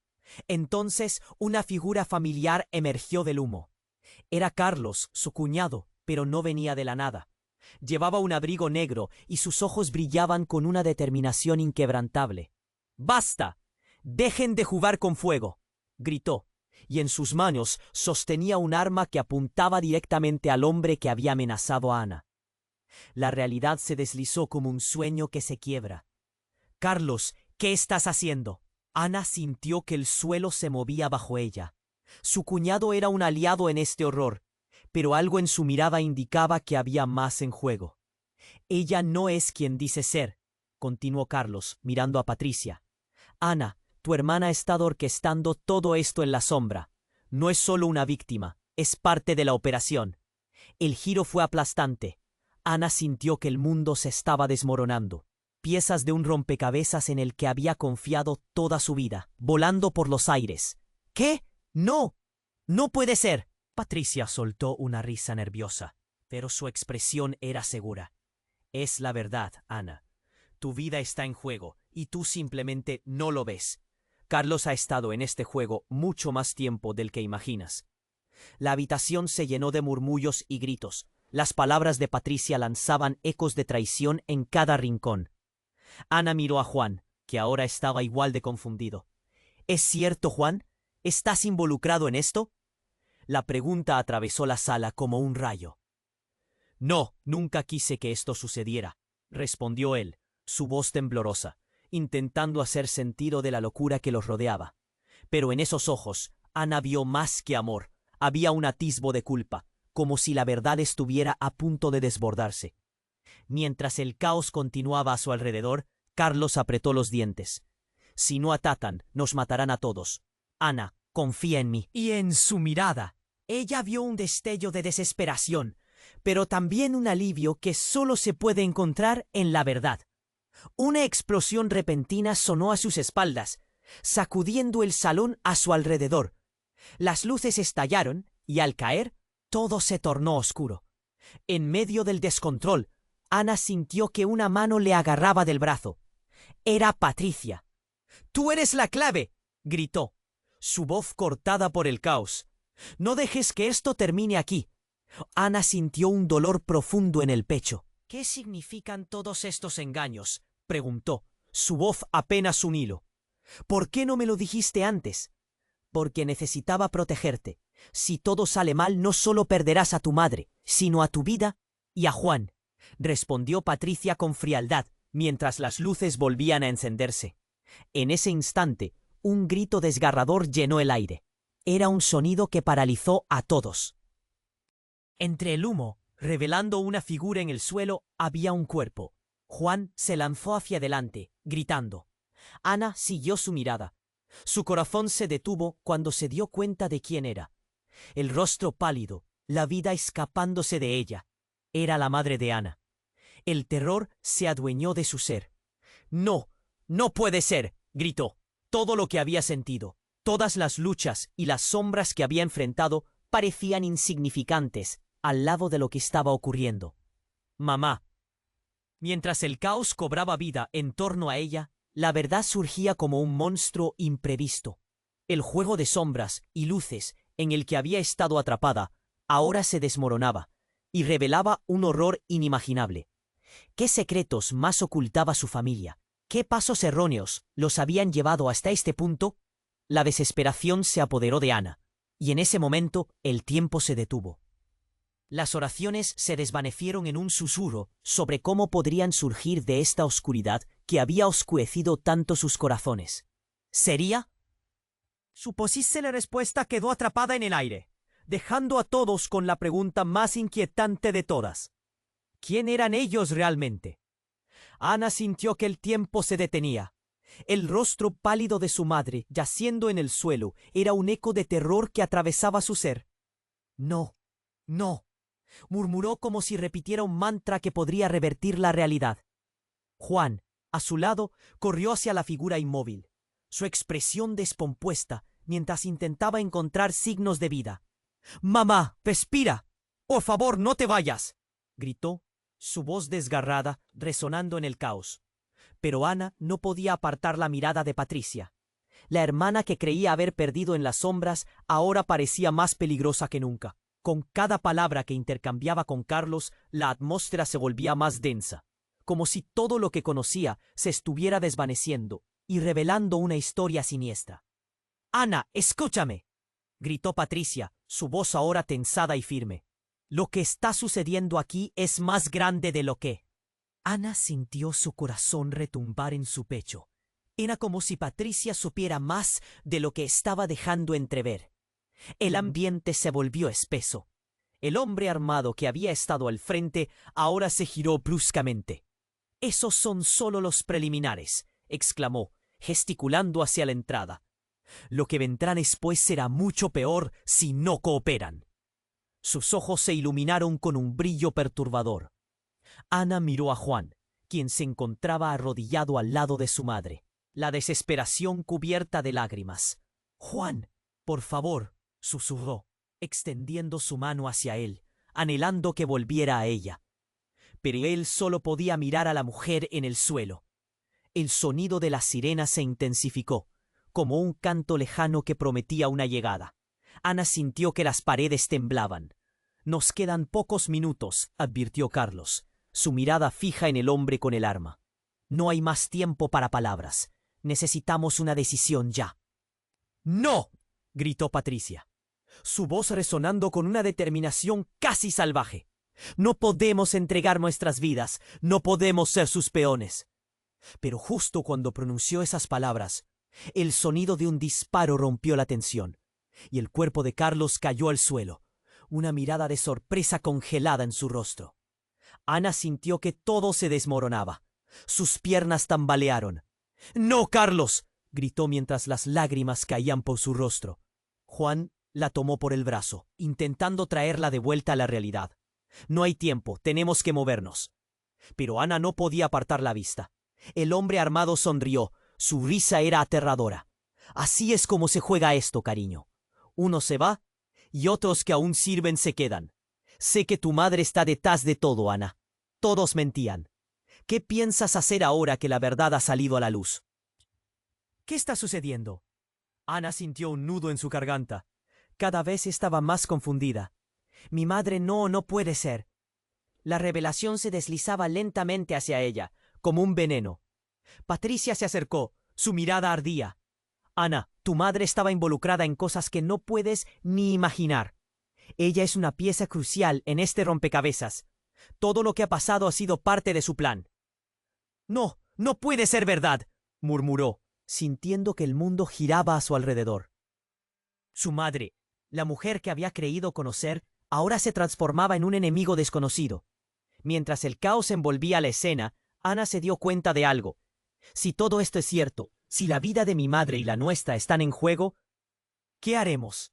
Entonces una figura familiar emergió del humo. Era Carlos, su cuñado, pero no venía de la nada. Llevaba un abrigo negro y sus ojos brillaban con una determinación inquebrantable. «¡Basta! ¡Dejen de jugar con fuego!», gritó, y en sus manos sostenía un arma que apuntaba directamente al hombre que había amenazado a Ana. La realidad se deslizó como un sueño que se quiebra. «Carlos, ¿qué estás haciendo?». Ana sintió que el suelo se movía bajo ella. Su cuñado era un aliado en este horror, pero algo en su mirada indicaba que había más en juego. «Ella no es quien dice ser», continuó Carlos, mirando a Patricia. «Ana, tu hermana ha estado orquestando todo esto en la sombra. No es solo una víctima, es parte de la operación». El giro fue aplastante. Ana sintió que el mundo se estaba desmoronando. Piezas de un rompecabezas en el que había confiado toda su vida, volando por los aires. «¿Qué? ¡No! ¡No puede ser!». Patricia soltó una risa nerviosa, pero su expresión era segura. «Es la verdad, Ana. Tu vida está en juego, y tú simplemente no lo ves. Carlos ha estado en este juego mucho más tiempo del que imaginas». La habitación se llenó de murmullos y gritos. Las palabras de Patricia lanzaban ecos de traición en cada rincón. Ana miró a Juan, que ahora estaba igual de confundido. «¿Es cierto, Juan? ¿Estás involucrado en esto?». La pregunta atravesó la sala como un rayo. «No, nunca quise que esto sucediera», respondió él, su voz temblorosa, intentando hacer sentido de la locura que los rodeaba. Pero en esos ojos, Ana vio más que amor. Había un atisbo de culpa, como si la verdad estuviera a punto de desbordarse. Mientras el caos continuaba a su alrededor, Carlos apretó los dientes. «Si no atacan, nos matarán a todos. Ana, confía en mí». Y en su mirada, ella vio un destello de desesperación, pero también un alivio que solo se puede encontrar en la verdad. Una explosión repentina sonó a sus espaldas, sacudiendo el salón a su alrededor. Las luces estallaron y al caer, todo se tornó oscuro. En medio del descontrol, Ana sintió que una mano le agarraba del brazo. Era Patricia. «¡Tú eres la clave!», gritó, su voz cortada por el caos. No dejes que esto termine aquí. Ana sintió un dolor profundo en el pecho. ¿Qué significan todos estos engaños?, preguntó, su voz apenas un hilo. ¿Por qué no me lo dijiste antes? Porque necesitaba protegerte. Si todo sale mal, no solo perderás a tu madre, sino a tu vida y a Juan, respondió Patricia con frialdad, mientras las luces volvían a encenderse. En ese instante, un grito desgarrador llenó el aire. Era un sonido que paralizó a todos. Entre el humo, revelando una figura en el suelo, había un cuerpo. Juan se lanzó hacia adelante, gritando. Ana siguió su mirada. Su corazón se detuvo cuando se dio cuenta de quién era. El rostro pálido, la vida escapándose de ella. Era la madre de Ana. El terror se adueñó de su ser. «No, no puede ser», gritó. Todo lo que había sentido, todas las luchas y las sombras que había enfrentado parecían insignificantes al lado de lo que estaba ocurriendo. «Mamá». Mientras el caos cobraba vida en torno a ella, la verdad surgía como un monstruo imprevisto. El juego de sombras y luces en el que había estado atrapada ahora se desmoronaba y revelaba un horror inimaginable. ¿Qué secretos más ocultaba su familia? ¿Qué pasos erróneos los habían llevado hasta este punto? La desesperación se apoderó de Ana, y en ese momento el tiempo se detuvo. Las oraciones se desvanecieron en un susurro sobre cómo podrían surgir de esta oscuridad que había oscurecido tanto sus corazones. ¿Sería? Su posible respuesta quedó atrapada en el aire, dejando a todos con la pregunta más inquietante de todas. ¿Quién eran ellos realmente? Ana sintió que el tiempo se detenía. El rostro pálido de su madre, yaciendo en el suelo, era un eco de terror que atravesaba su ser. «No, no», murmuró como si repitiera un mantra que podría revertir la realidad. Juan, a su lado, corrió hacia la figura inmóvil, su expresión descompuesta mientras intentaba encontrar signos de vida. «Mamá, respira. Por favor, no te vayas», gritó, su voz desgarrada resonando en el caos. Pero Ana no podía apartar la mirada de Patricia. La hermana que creía haber perdido en las sombras ahora parecía más peligrosa que nunca. Con cada palabra que intercambiaba con Carlos, la atmósfera se volvía más densa, como si todo lo que conocía se estuviera desvaneciendo y revelando una historia siniestra. «Ana, escúchame», gritó Patricia, su voz ahora tensada y firme. «Lo que está sucediendo aquí es más grande de lo que...» Ana sintió su corazón retumbar en su pecho. Era como si Patricia supiera más de lo que estaba dejando entrever. El ambiente se volvió espeso. El hombre armado que había estado al frente ahora se giró bruscamente. «Esos son solo los preliminares», exclamó, gesticulando hacia la entrada. «Lo que vendrá después será mucho peor si no cooperan». Sus ojos se iluminaron con un brillo perturbador. Ana miró a Juan, quien se encontraba arrodillado al lado de su madre, la desesperación cubierta de lágrimas. «Juan, por favor», susurró, extendiendo su mano hacia él, anhelando que volviera a ella. Pero él solo podía mirar a la mujer en el suelo. El sonido de la sirena se intensificó, como un canto lejano que prometía una llegada. Ana sintió que las paredes temblaban. «Nos quedan pocos minutos», advirtió Carlos, su mirada fija en el hombre con el arma. «No hay más tiempo para palabras. Necesitamos una decisión ya». «¡No!», gritó Patricia, su voz resonando con una determinación casi salvaje. «No podemos entregar nuestras vidas, no podemos ser sus peones». Pero justo cuando pronunció esas palabras, el sonido de un disparo rompió la tensión, y el cuerpo de Carlos cayó al suelo, una mirada de sorpresa congelada en su rostro. Ana sintió que todo se desmoronaba. Sus piernas tambalearon. «¡No, Carlos!», gritó mientras las lágrimas caían por su rostro. Juan la tomó por el brazo, intentando traerla de vuelta a la realidad. «No hay tiempo, tenemos que movernos». Pero Ana no podía apartar la vista. El hombre armado sonrió. Su risa era aterradora. «Así es como se juega esto, cariño. Uno se va y otros que aún sirven se quedan. Sé que tu madre está detrás de todo, Ana. Todos mentían. ¿Qué piensas hacer ahora que la verdad ha salido a la luz?» «¿Qué está sucediendo?». Ana sintió un nudo en su garganta. Cada vez estaba más confundida. Mi madre no puede ser. La revelación se deslizaba lentamente hacia ella, como un veneno. Patricia se acercó, su mirada ardía. Ana, tu madre estaba involucrada en cosas que no puedes ni imaginar. Ella es una pieza crucial en este rompecabezas. Todo lo que ha pasado ha sido parte de su plan. No, no puede ser verdad, murmuró, sintiendo que el mundo giraba a su alrededor. Su madre, la mujer que había creído conocer, ahora se transformaba en un enemigo desconocido. Mientras el caos envolvía la escena, Ana se dio cuenta de algo. Si todo esto es cierto, si la vida de mi madre y la nuestra están en juego, ¿qué haremos?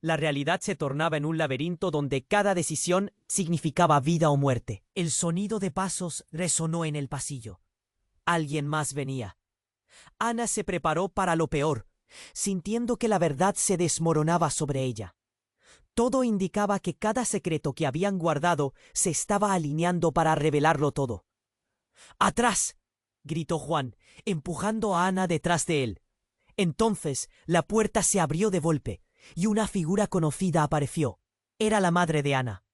La realidad se tornaba en un laberinto donde cada decisión significaba vida o muerte. El sonido de pasos resonó en el pasillo. Alguien más venía. Ana se preparó para lo peor, sintiendo que la verdad se desmoronaba sobre ella. Todo indicaba que cada secreto que habían guardado se estaba alineando para revelarlo todo. ¡Atrás!, gritó Juan, empujando a Ana detrás de él. Entonces la puerta se abrió de golpe y una figura conocida apareció. Era la madre de Ana.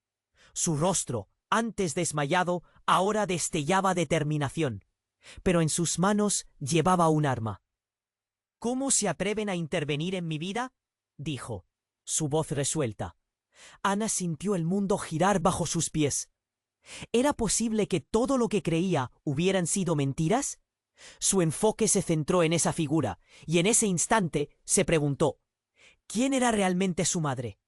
Su rostro, antes desmayado, ahora destellaba determinación, pero en sus manos llevaba un arma. ¿Cómo se atreven a intervenir en mi vida?, dijo, su voz resuelta. Ana sintió el mundo girar bajo sus pies. ¿Era posible que todo lo que creía hubieran sido mentiras? Su enfoque se centró en esa figura, y en ese instante se preguntó, ¿quién era realmente su madre?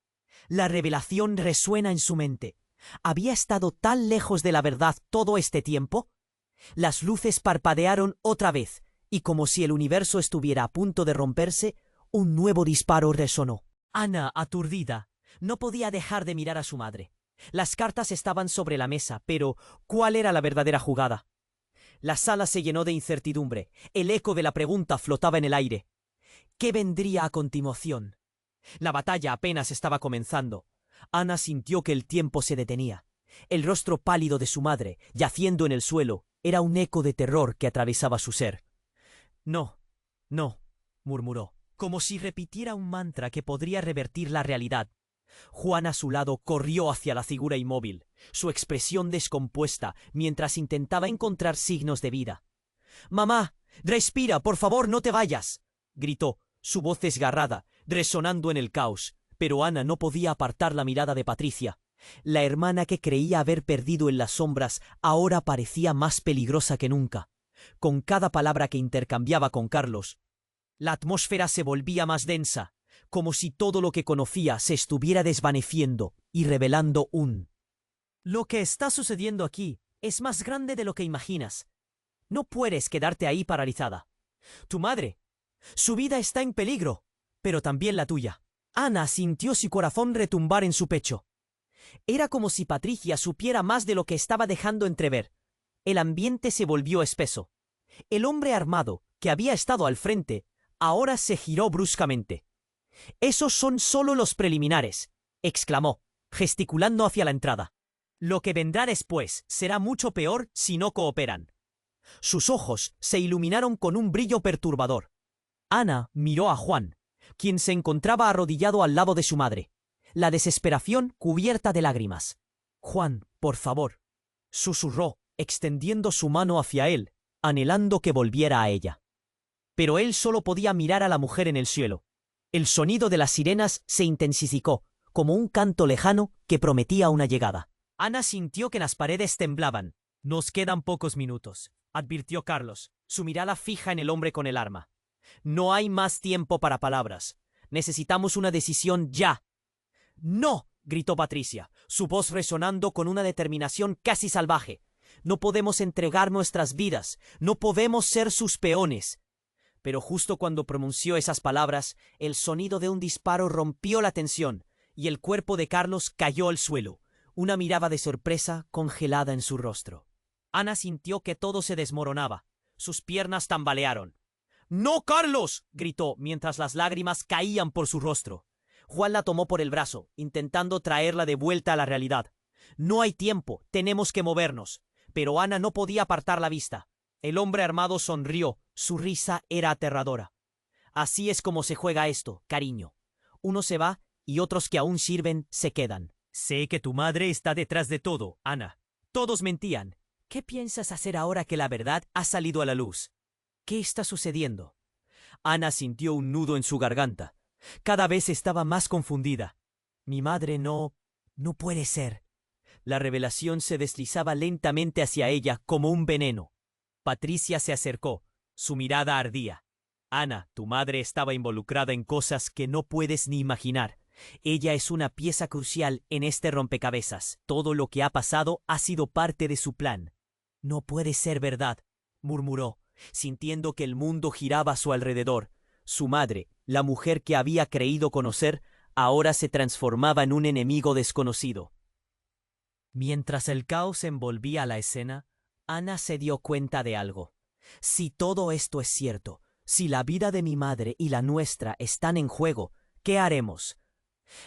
La revelación resuena en su mente. ¿Había estado tan lejos de la verdad todo este tiempo? Las luces parpadearon otra vez, y como si el universo estuviera a punto de romperse, un nuevo disparo resonó. Ana, aturdida, no podía dejar de mirar a su madre. Las cartas estaban sobre la mesa, pero ¿cuál era la verdadera jugada? La sala se llenó de incertidumbre. El eco de la pregunta flotaba en el aire. ¿Qué vendría a continuación? La batalla apenas estaba comenzando. Ana sintió que el tiempo se detenía. El rostro pálido de su madre, yaciendo en el suelo, era un eco de terror que atravesaba su ser. No, no, murmuró, como si repitiera un mantra que podría revertir la realidad. Juan a su lado corrió hacia la figura inmóvil, su expresión descompuesta, mientras intentaba encontrar signos de vida. «¡Mamá! ¡Respira! ¡Por favor, no te vayas!», gritó, su voz desgarrada, resonando en el caos, pero Ana no podía apartar la mirada de Patricia. La hermana que creía haber perdido en las sombras ahora parecía más peligrosa que nunca. Con cada palabra que intercambiaba con Carlos, la atmósfera se volvía más densa, como si todo lo que conocía se estuviera desvaneciendo y revelando un... Lo que está sucediendo aquí es más grande de lo que imaginas. No puedes quedarte ahí paralizada. Tu madre, su vida está en peligro, pero también la tuya. Ana sintió su corazón retumbar en su pecho. Era como si Patricia supiera más de lo que estaba dejando entrever. El ambiente se volvió espeso. El hombre armado, que había estado al frente, ahora se giró bruscamente. «Esos son solo los preliminares», exclamó, gesticulando hacia la entrada. «Lo que vendrá después será mucho peor si no cooperan». Sus ojos se iluminaron con un brillo perturbador. Ana miró a Juan, quien se encontraba arrodillado al lado de su madre, la desesperación cubierta de lágrimas. «Juan, por favor», susurró, extendiendo su mano hacia él, anhelando que volviera a ella. Pero él solo podía mirar a la mujer en el cielo. El sonido de las sirenas se intensificó, como un canto lejano que prometía una llegada. Ana sintió que las paredes temblaban. «Nos quedan pocos minutos», advirtió Carlos, su mirada fija en el hombre con el arma. «No hay más tiempo para palabras. Necesitamos una decisión ya». «¡No!», gritó Patricia, su voz resonando con una determinación casi salvaje. «No podemos entregar nuestras vidas. No podemos ser sus peones». Pero justo cuando pronunció esas palabras, el sonido de un disparo rompió la tensión y el cuerpo de Carlos cayó al suelo, una mirada de sorpresa congelada en su rostro. Ana sintió que todo se desmoronaba. Sus piernas tambalearon. «¡No, Carlos!», gritó mientras las lágrimas caían por su rostro. Juan la tomó por el brazo, intentando traerla de vuelta a la realidad. «No hay tiempo, tenemos que movernos». Pero Ana no podía apartar la vista. El hombre armado sonrió, su risa era aterradora. «Así es como se juega esto, cariño. Uno se va y otros que aún sirven se quedan. Sé que tu madre está detrás de todo, Ana. Todos mentían. ¿Qué piensas hacer ahora que la verdad ha salido a la luz? ¿Qué está sucediendo? Ana sintió un nudo en su garganta. Cada vez estaba más confundida. Mi madre no puede ser. La revelación se deslizaba lentamente hacia ella como un veneno. Patricia se acercó. Su mirada ardía. Ana, tu madre estaba involucrada en cosas que no puedes ni imaginar. Ella es una pieza crucial en este rompecabezas. Todo lo que ha pasado ha sido parte de su plan. No puede ser verdad, murmuró, sintiendo que el mundo giraba a su alrededor. Su madre, la mujer que había creído conocer, ahora se transformaba en un enemigo desconocido. Mientras el caos envolvía la escena, Ana se dio cuenta de algo. Si todo esto es cierto, si la vida de mi madre y la nuestra están en juego, ¿qué haremos?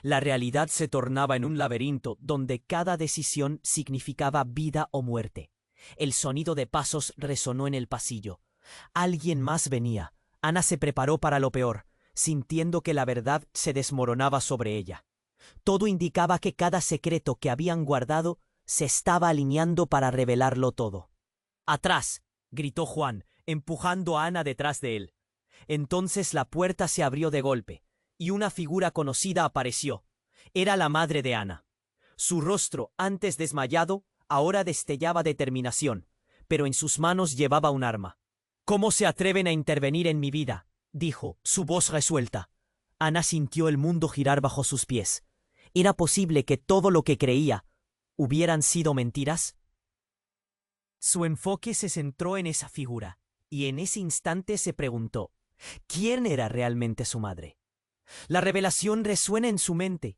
La realidad se tornaba en un laberinto donde cada decisión significaba vida o muerte. El sonido de pasos resonó en el pasillo. Alguien más venía. Ana se preparó para lo peor, sintiendo que la verdad se desmoronaba sobre ella. Todo indicaba que cada secreto que habían guardado se estaba alineando para revelarlo todo. ¡Atrás!, gritó Juan, empujando a Ana detrás de él. Entonces la puerta se abrió de golpe, y una figura conocida apareció. Era la madre de Ana. Su rostro, antes desmayado, ahora destellaba determinación, pero en sus manos llevaba un arma. «¿Cómo se atreven a intervenir en mi vida?», dijo, su voz resuelta. Ana sintió el mundo girar bajo sus pies. ¿Era posible que todo lo que creía hubieran sido mentiras? Su enfoque se centró en esa figura, y en ese instante se preguntó, ¿quién era realmente su madre? La revelación resuena en su mente.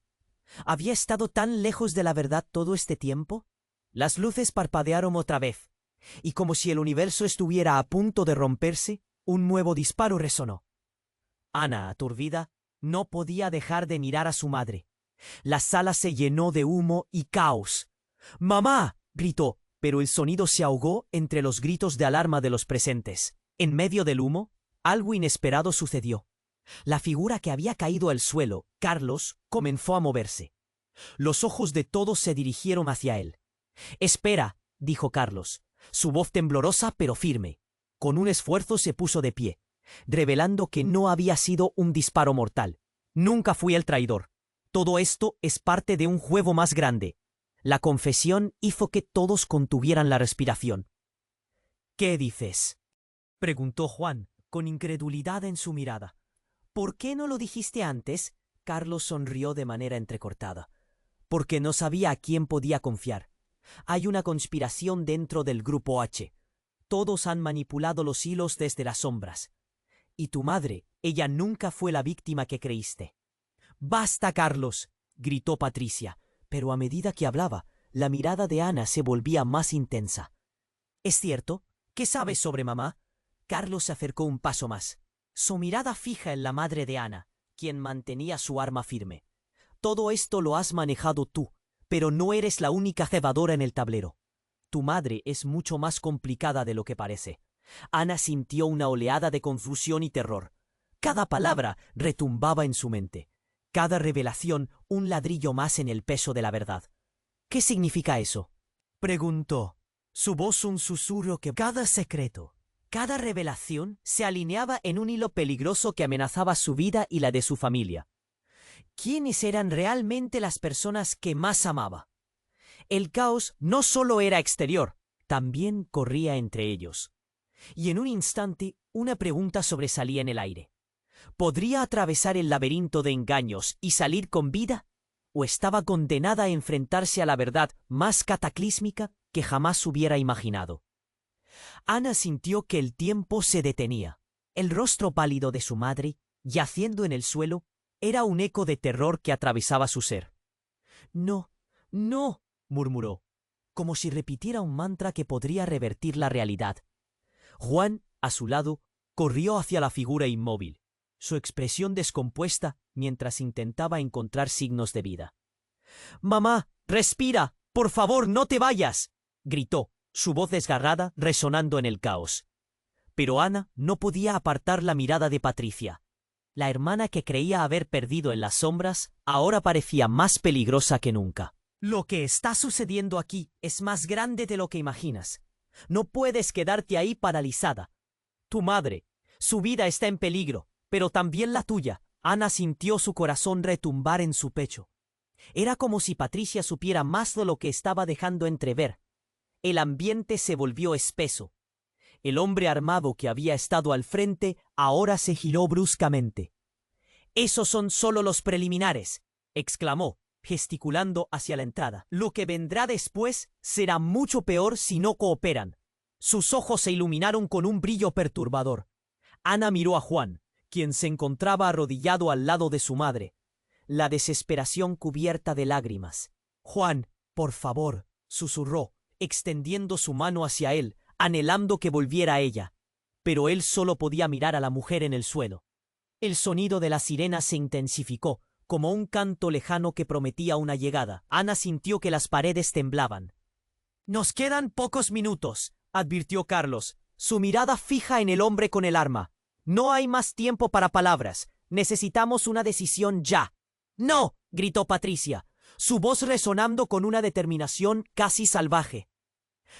¿Había estado tan lejos de la verdad todo este tiempo? Las luces parpadearon otra vez, y como si el universo estuviera a punto de romperse, un nuevo disparo resonó. Ana, aturdida, no podía dejar de mirar a su madre. La sala se llenó de humo y caos. «¡Mamá!», gritó, pero el sonido se ahogó entre los gritos de alarma de los presentes. En medio del humo, algo inesperado sucedió. La figura que había caído al suelo, Carlos, comenzó a moverse. Los ojos de todos se dirigieron hacia él. «Espera», dijo Carlos, su voz temblorosa pero firme. Con un esfuerzo se puso de pie, revelando que no había sido un disparo mortal. «Nunca fui el traidor. Todo esto es parte de un juego más grande». La confesión hizo que todos contuvieran la respiración. «¿Qué dices?», preguntó Juan, con incredulidad en su mirada. «¿Por qué no lo dijiste antes?», Carlos sonrió de manera entrecortada. «Porque no sabía a quién podía confiar. Hay una conspiración dentro del Grupo H. Todos han manipulado los hilos desde las sombras. Y tu madre, ella nunca fue la víctima que creíste». «¡Basta, Carlos!», gritó Patricia, pero a medida que hablaba, la mirada de Ana se volvía más intensa. «¿Es cierto? ¿Qué sabes sobre mamá?». Carlos se acercó un paso más, su mirada fija en la madre de Ana, quien mantenía su arma firme. «Todo esto lo has manejado tú, pero no eres la única cebadora en el tablero. Tu madre es mucho más complicada de lo que parece». Ana sintió una oleada de confusión y terror. Cada palabra retumbaba en su mente. Cada revelación un ladrillo más en el peso de la verdad. «¿Qué significa eso?», preguntó, su voz un susurro que cada secreto, cada revelación se alineaba en un hilo peligroso que amenazaba su vida y la de su familia. ¿Quiénes eran realmente las personas que más amaba? El caos no solo era exterior, también corría entre ellos. Y en un instante, una pregunta sobresalía en el aire. ¿Podría atravesar el laberinto de engaños y salir con vida? ¿O estaba condenada a enfrentarse a la verdad más cataclísmica que jamás hubiera imaginado? Ana sintió que el tiempo se detenía. El rostro pálido de su madre, yaciendo en el suelo, era un eco de terror que atravesaba su ser. «No, no», murmuró, como si repitiera un mantra que podría revertir la realidad. Juan, a su lado, corrió hacia la figura inmóvil, su expresión descompuesta mientras intentaba encontrar signos de vida. «Mamá, respira, por favor, no te vayas», gritó, su voz desgarrada resonando en el caos. Pero Ana no podía apartar la mirada de Patricia. La hermana que creía haber perdido en las sombras ahora parecía más peligrosa que nunca. Lo que está sucediendo aquí es más grande de lo que imaginas. No puedes quedarte ahí paralizada. Tu madre, su vida está en peligro, pero también la tuya. Ana sintió su corazón retumbar en su pecho. Era como si Patricia supiera más de lo que estaba dejando entrever. El ambiente se volvió espeso. El hombre armado que había estado al frente ahora se giró bruscamente. «Esos son solo los preliminares», exclamó, gesticulando hacia la entrada. «Lo que vendrá después será mucho peor si no cooperan». Sus ojos se iluminaron con un brillo perturbador. Ana miró a Juan, quien se encontraba arrodillado al lado de su madre, la desesperación cubierta de lágrimas. «Juan, por favor», susurró, extendiendo su mano hacia él, anhelando que volviera a ella. Pero él solo podía mirar a la mujer en el suelo. El sonido de la sirena se intensificó, como un canto lejano que prometía una llegada. Ana sintió que las paredes temblaban. «Nos quedan pocos minutos», advirtió Carlos, su mirada fija en el hombre con el arma. «No hay más tiempo para palabras. Necesitamos una decisión ya». «No», gritó Patricia, su voz resonando con una determinación casi salvaje.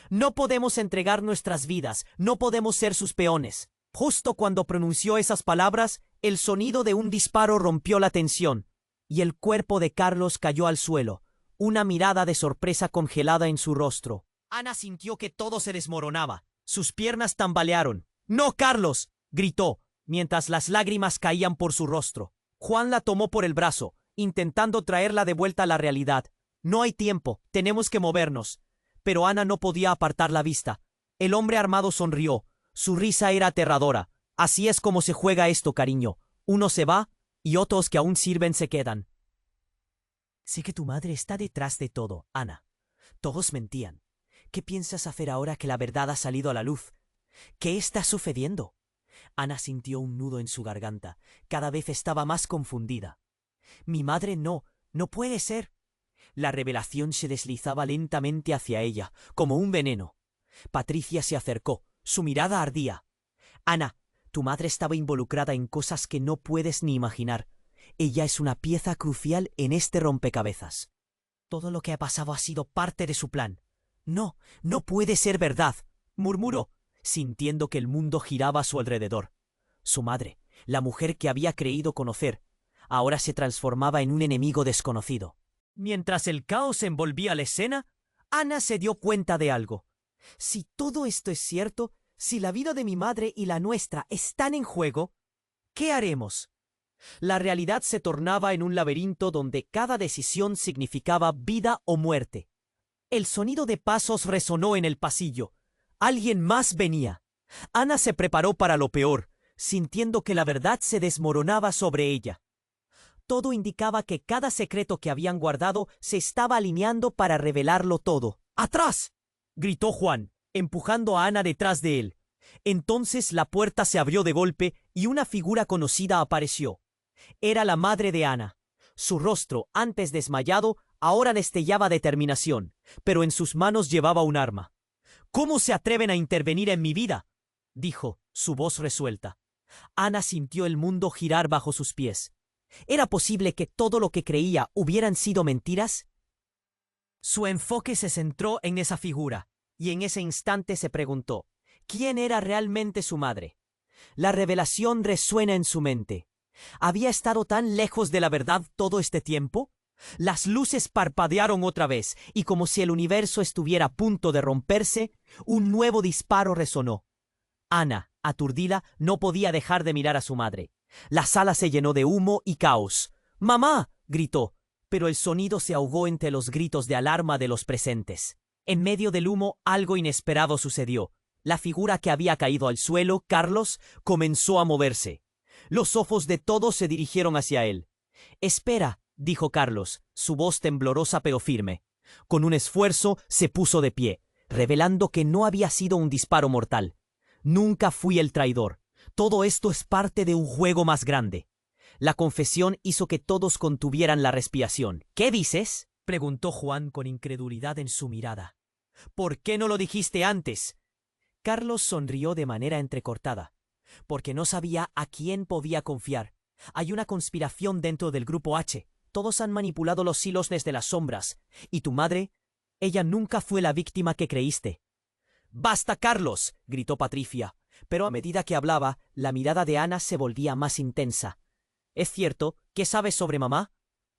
«No podemos entregar nuestras vidas, no podemos ser sus peones». Justo cuando pronunció esas palabras, el sonido de un disparo rompió la tensión, y el cuerpo de Carlos cayó al suelo, una mirada de sorpresa congelada en su rostro. Ana sintió que todo se desmoronaba. Sus piernas tambalearon. «¡No, Carlos!», gritó, mientras las lágrimas caían por su rostro. Juan la tomó por el brazo, intentando traerla de vuelta a la realidad. «No hay tiempo, tenemos que movernos». Pero Ana no podía apartar la vista. El hombre armado sonrió. Su risa era aterradora. «Así es como se juega esto, cariño. Uno se va y otros que aún sirven se quedan». «Sé que tu madre está detrás de todo, Ana. Todos mentían. ¿Qué piensas hacer ahora que la verdad ha salido a la luz? ¿Qué está sucediendo?» Ana sintió un nudo en su garganta. Cada vez estaba más confundida. «Mi madre no puede ser». La revelación se deslizaba lentamente hacia ella, como un veneno. Patricia se acercó. Su mirada ardía. «Ana, tu madre estaba involucrada en cosas que no puedes ni imaginar. Ella es una pieza crucial en este rompecabezas. Todo lo que ha pasado ha sido parte de su plan». «No puede ser verdad», murmuró, sintiendo que el mundo giraba a su alrededor. Su madre, la mujer que había creído conocer, ahora se transformaba en un enemigo desconocido. Mientras el caos envolvía la escena, Ana se dio cuenta de algo. Si todo esto es cierto, si la vida de mi madre y la nuestra están en juego, ¿qué haremos? La realidad se tornaba en un laberinto donde cada decisión significaba vida o muerte. El sonido de pasos resonó en el pasillo. Alguien más venía. Ana se preparó para lo peor, sintiendo que la verdad se desmoronaba sobre ella. Todo indicaba que cada secreto que habían guardado se estaba alineando para revelarlo todo. «¡Atrás!», gritó Juan, empujando a Ana detrás de él. Entonces la puerta se abrió de golpe y una figura conocida apareció. Era la madre de Ana. Su rostro, antes desmayado, ahora destellaba determinación, pero en sus manos llevaba un arma. «¿Cómo se atreven a intervenir en mi vida?», dijo, su voz resuelta. Ana sintió el mundo girar bajo sus pies. ¿Era posible que todo lo que creía hubieran sido mentiras? Su enfoque se centró en esa figura, y en ese instante se preguntó, ¿quién era realmente su madre? La revelación resuena en su mente. ¿Había estado tan lejos de la verdad todo este tiempo? Las luces parpadearon otra vez, y como si el universo estuviera a punto de romperse, un nuevo disparo resonó. Ana, aturdida, no podía dejar de mirar a su madre. La sala se llenó de humo y caos. «¡Mamá!», gritó, pero el sonido se ahogó entre los gritos de alarma de los presentes. En medio del humo, algo inesperado sucedió. La figura que había caído al suelo, Carlos, comenzó a moverse. Los ojos de todos se dirigieron hacia él. «Espera», dijo Carlos, su voz temblorosa pero firme. Con un esfuerzo se puso de pie, revelando que no había sido un disparo mortal. «Nunca fui el traidor. Todo esto es parte de un juego más grande». La confesión hizo que todos contuvieran la respiración. «¿Qué dices?», preguntó Juan con incredulidad en su mirada. «¿Por qué no lo dijiste antes?». Carlos sonrió de manera entrecortada. «Porque no sabía a quién podía confiar. Hay una conspiración dentro del Grupo H. Todos han manipulado los hilos desde las sombras. ¿Y tu madre? Ella nunca fue la víctima que creíste. ¡Basta, Carlos!, gritó Patricia, pero a medida que hablaba, la mirada de Ana se volvía más intensa. ¿Es cierto? ¿Qué sabes sobre mamá?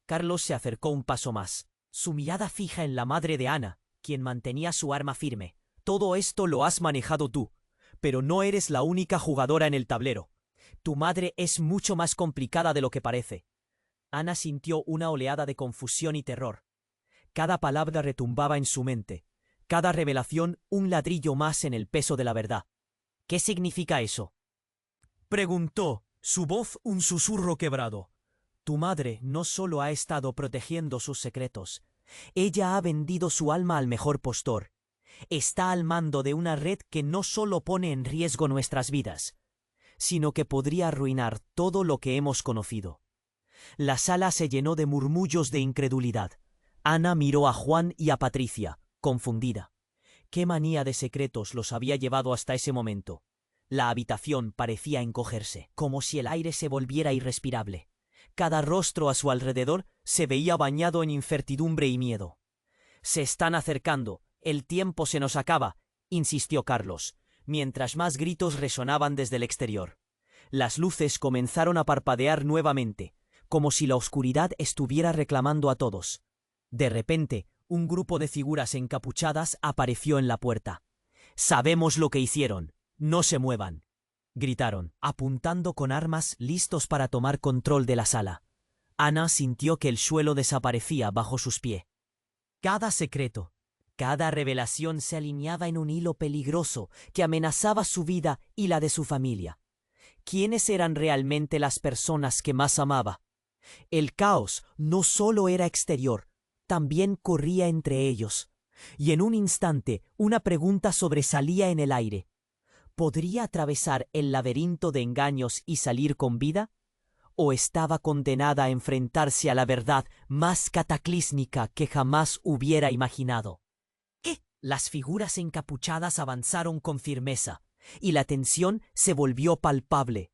Carlos se acercó un paso más, su mirada fija en la madre de Ana, quien mantenía su arma firme. Todo esto lo has manejado tú, pero no eres la única jugadora en el tablero. Tu madre es mucho más complicada de lo que parece. Ana sintió una oleada de confusión y terror. Cada palabra retumbaba en su mente, cada revelación un ladrillo más en el peso de la verdad. ¿Qué significa eso?, preguntó, su voz un susurro quebrado. Tu madre no solo ha estado protegiendo sus secretos, ella ha vendido su alma al mejor postor. Está al mando de una red que no solo pone en riesgo nuestras vidas, sino que podría arruinar todo lo que hemos conocido. La sala se llenó de murmullos de incredulidad. Ana miró a Juan y a Patricia, confundida. ¿Qué manía de secretos los había llevado hasta ese momento? La habitación parecía encogerse, como si el aire se volviera irrespirable. Cada rostro a su alrededor se veía bañado en incertidumbre y miedo. «Se están acercando, el tiempo se nos acaba», insistió Carlos, mientras más gritos resonaban desde el exterior. Las luces comenzaron a parpadear nuevamente, como si la oscuridad estuviera reclamando a todos. De repente, un grupo de figuras encapuchadas apareció en la puerta. «Sabemos lo que hicieron. No se muevan», gritaron, apuntando con armas listos para tomar control de la sala. Ana sintió que el suelo desaparecía bajo sus pies. Cada secreto, cada revelación se alineaba en un hilo peligroso que amenazaba su vida y la de su familia. ¿Quiénes eran realmente las personas que más amaba? El caos no solo era exterior, también corría entre ellos. Y en un instante, una pregunta sobresalía en el aire. ¿Podría atravesar el laberinto de engaños y salir con vida? ¿O estaba condenada a enfrentarse a la verdad más cataclísmica que jamás hubiera imaginado? ¿Qué? Las figuras encapuchadas avanzaron con firmeza, y la tensión se volvió palpable.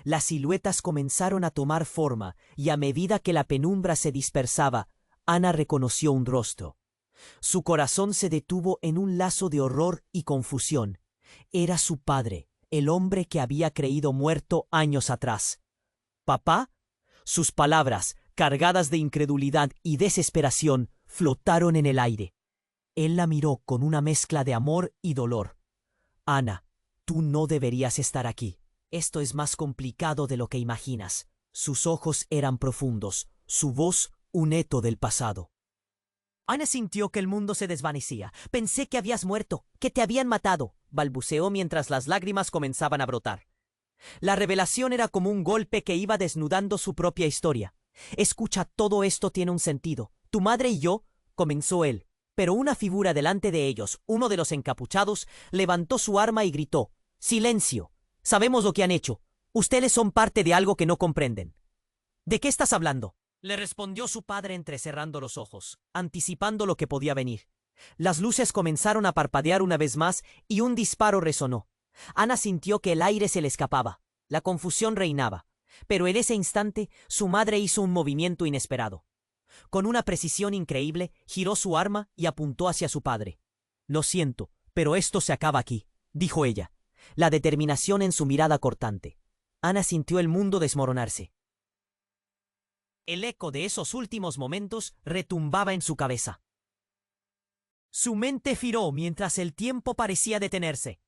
Las siluetas comenzaron a tomar forma, y a medida que la penumbra se dispersaba, Ana reconoció un rostro. Su corazón se detuvo en un lazo de horror y confusión. Era su padre, el hombre que había creído muerto años atrás. «¿Papá?». Sus palabras, cargadas de incredulidad y desesperación, flotaron en el aire. Él la miró con una mezcla de amor y dolor. «Ana, tú no deberías estar aquí. Esto es más complicado de lo que imaginas». Sus ojos eran profundos, su voz un eco del pasado. Ana sintió que el mundo se desvanecía. «Pensé que habías muerto, que te habían matado», balbuceó mientras las lágrimas comenzaban a brotar. La revelación era como un golpe que iba desnudando su propia historia. «Escucha, todo esto tiene un sentido. Tu madre y yo», comenzó él, pero una figura delante de ellos, uno de los encapuchados, levantó su arma y gritó: «¡Silencio! Sabemos lo que han hecho. Ustedes son parte de algo que no comprenden». «¿De qué estás hablando?», le respondió su padre entrecerrando los ojos, anticipando lo que podía venir. Las luces comenzaron a parpadear una vez más y un disparo resonó. Ana sintió que el aire se le escapaba. La confusión reinaba, pero en ese instante su madre hizo un movimiento inesperado. Con una precisión increíble, giró su arma y apuntó hacia su padre. «Lo siento, pero esto se acaba aquí», dijo ella, la determinación en su mirada cortante. Ana sintió el mundo desmoronarse. El eco de esos últimos momentos retumbaba en su cabeza. Su mente giró mientras el tiempo parecía detenerse.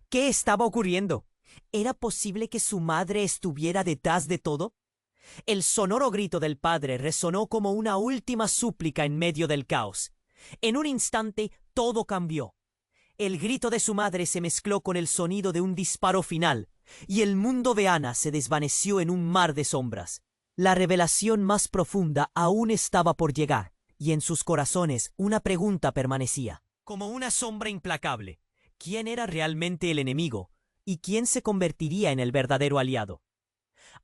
¿Qué estaba ocurriendo? ¿Era posible que su madre estuviera detrás de todo? El sonoro grito del padre resonó como una última súplica en medio del caos. En un instante todo cambió. El grito de su madre se mezcló con el sonido de un disparo final, y el mundo de Ana se desvaneció en un mar de sombras. La revelación más profunda aún estaba por llegar, y en sus corazones una pregunta permanecía, como una sombra implacable. ¿Quién era realmente el enemigo? ¿Y quién se convertiría en el verdadero aliado?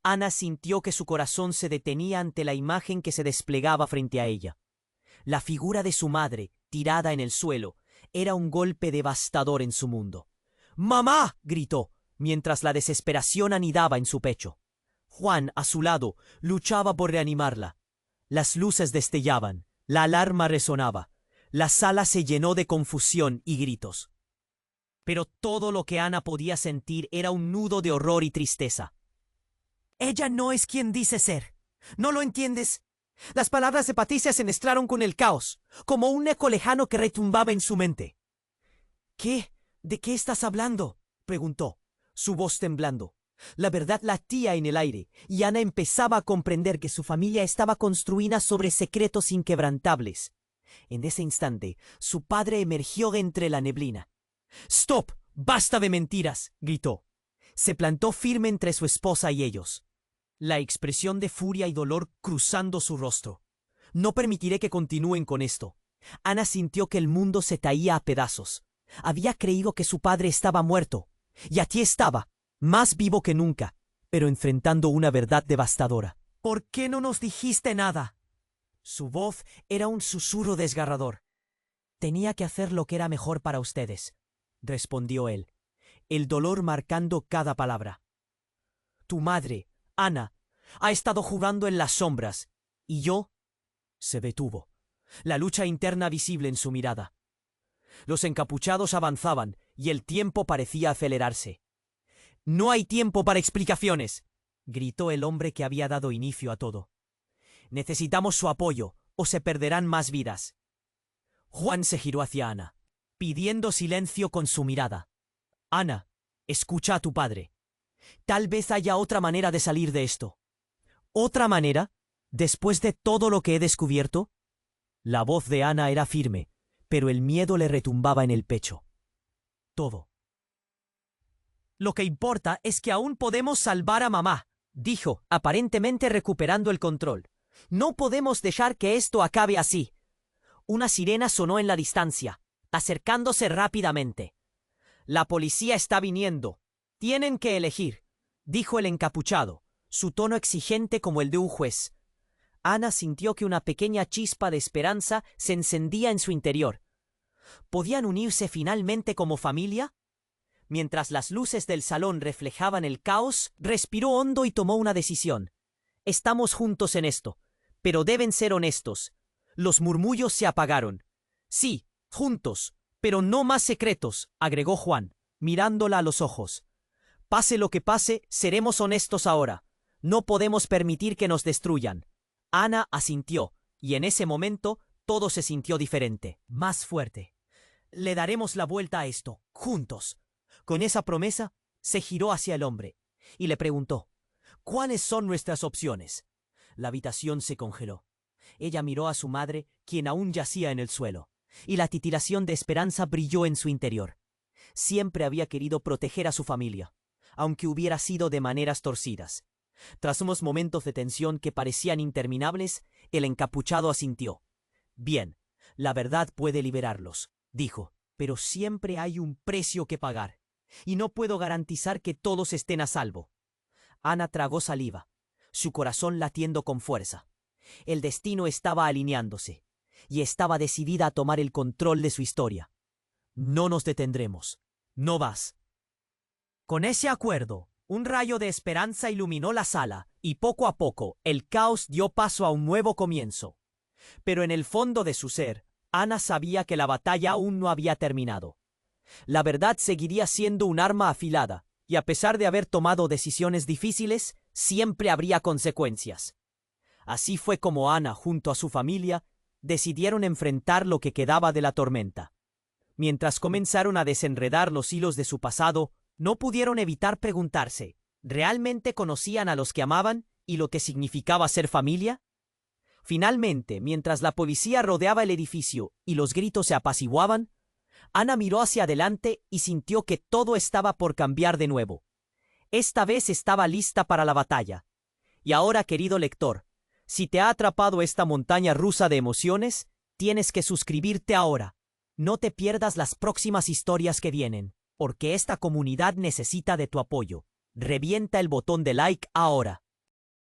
Ana sintió que su corazón se detenía ante la imagen que se desplegaba frente a ella. La figura de su madre, tirada en el suelo, era un golpe devastador en su mundo. «¡Mamá!», gritó, mientras la desesperación anidaba en su pecho. Juan, a su lado, luchaba por reanimarla. Las luces destellaban, la alarma resonaba, la sala se llenó de confusión y gritos. Pero todo lo que Ana podía sentir era un nudo de horror y tristeza. «Ella no es quien dice ser. ¿No lo entiendes?» Las palabras de Patricia se mezclaron con el caos, como un eco lejano que retumbaba en su mente. «¿Qué? ¿De qué estás hablando?», preguntó, su voz temblando. La verdad latía en el aire, y Ana empezaba a comprender que su familia estaba construida sobre secretos inquebrantables. En ese instante, su padre emergió entre la neblina. «¡Stop! ¡Basta de mentiras!», gritó. Se plantó firme entre su esposa y ellos, la expresión de furia y dolor cruzando su rostro. «No permitiré que continúen con esto». Ana sintió que el mundo se caía a pedazos. Había creído que su padre estaba muerto, y aquí estaba, más vivo que nunca, pero enfrentando una verdad devastadora. «¿Por qué no nos dijiste nada?». Su voz era un susurro desgarrador. «Tenía que hacer lo que era mejor para ustedes», respondió él, el dolor marcando cada palabra. «Tu madre, Ana, ha estado jugando en las sombras, y yo…». Se detuvo, la lucha interna visible en su mirada. Los encapuchados avanzaban, y el tiempo parecía acelerarse. «No hay tiempo para explicaciones», gritó el hombre que había dado inicio a todo. «Necesitamos su apoyo, o se perderán más vidas». Juan se giró hacia Ana, pidiendo silencio con su mirada. «Ana, escucha a tu padre. Tal vez haya otra manera de salir de esto». «¿Otra manera? ¿Después de todo lo que he descubierto?». La voz de Ana era firme, pero el miedo le retumbaba en el pecho. «Todo. Lo que importa es que aún podemos salvar a mamá», dijo, aparentemente recuperando el control. «No podemos dejar que esto acabe así». Una sirena sonó en la distancia, acercándose rápidamente. «La policía está viniendo. Tienen que elegir», dijo el encapuchado, su tono exigente como el de un juez. Ana sintió que una pequeña chispa de esperanza se encendía en su interior. ¿Podían unirse finalmente como familia? Mientras las luces del salón reflejaban el caos, respiró hondo y tomó una decisión. «Estamos juntos en esto, pero deben ser honestos». Los murmullos se apagaron. «Sí, juntos, pero no más secretos», agregó Juan, mirándola a los ojos. «Pase lo que pase, seremos honestos ahora. No podemos permitir que nos destruyan». Ana asintió, y en ese momento todo se sintió diferente, más fuerte. «Le daremos la vuelta a esto, juntos». Con esa promesa, se giró hacia el hombre y le preguntó: «¿Cuáles son nuestras opciones?». La habitación se congeló. Ella miró a su madre, quien aún yacía en el suelo, y la titilación de esperanza brilló en su interior. Siempre había querido proteger a su familia, aunque hubiera sido de maneras torcidas. Tras unos momentos de tensión que parecían interminables, el encapuchado asintió. «Bien, la verdad puede liberarlos», dijo, «pero siempre hay un precio que pagar, y no puedo garantizar que todos estén a salvo». Ana tragó saliva, su corazón latiendo con fuerza. El destino estaba alineándose, y estaba decidida a tomar el control de su historia. «No nos detendremos. No vas». Con ese acuerdo, un rayo de esperanza iluminó la sala, y poco a poco el caos dio paso a un nuevo comienzo. Pero en el fondo de su ser, Ana sabía que la batalla aún no había terminado. La verdad seguiría siendo un arma afilada, y a pesar de haber tomado decisiones difíciles, siempre habría consecuencias. Así fue como Ana, junto a su familia, decidieron enfrentar lo que quedaba de la tormenta. Mientras comenzaron a desenredar los hilos de su pasado, no pudieron evitar preguntarse: ¿realmente conocían a los que amaban y lo que significaba ser familia? Finalmente, mientras la policía rodeaba el edificio y los gritos se apaciguaban, Ana miró hacia adelante y sintió que todo estaba por cambiar de nuevo. Esta vez estaba lista para la batalla. Y ahora, querido lector, si te ha atrapado esta montaña rusa de emociones, tienes que suscribirte ahora. No te pierdas las próximas historias que vienen, porque esta comunidad necesita de tu apoyo. Revienta el botón de like ahora.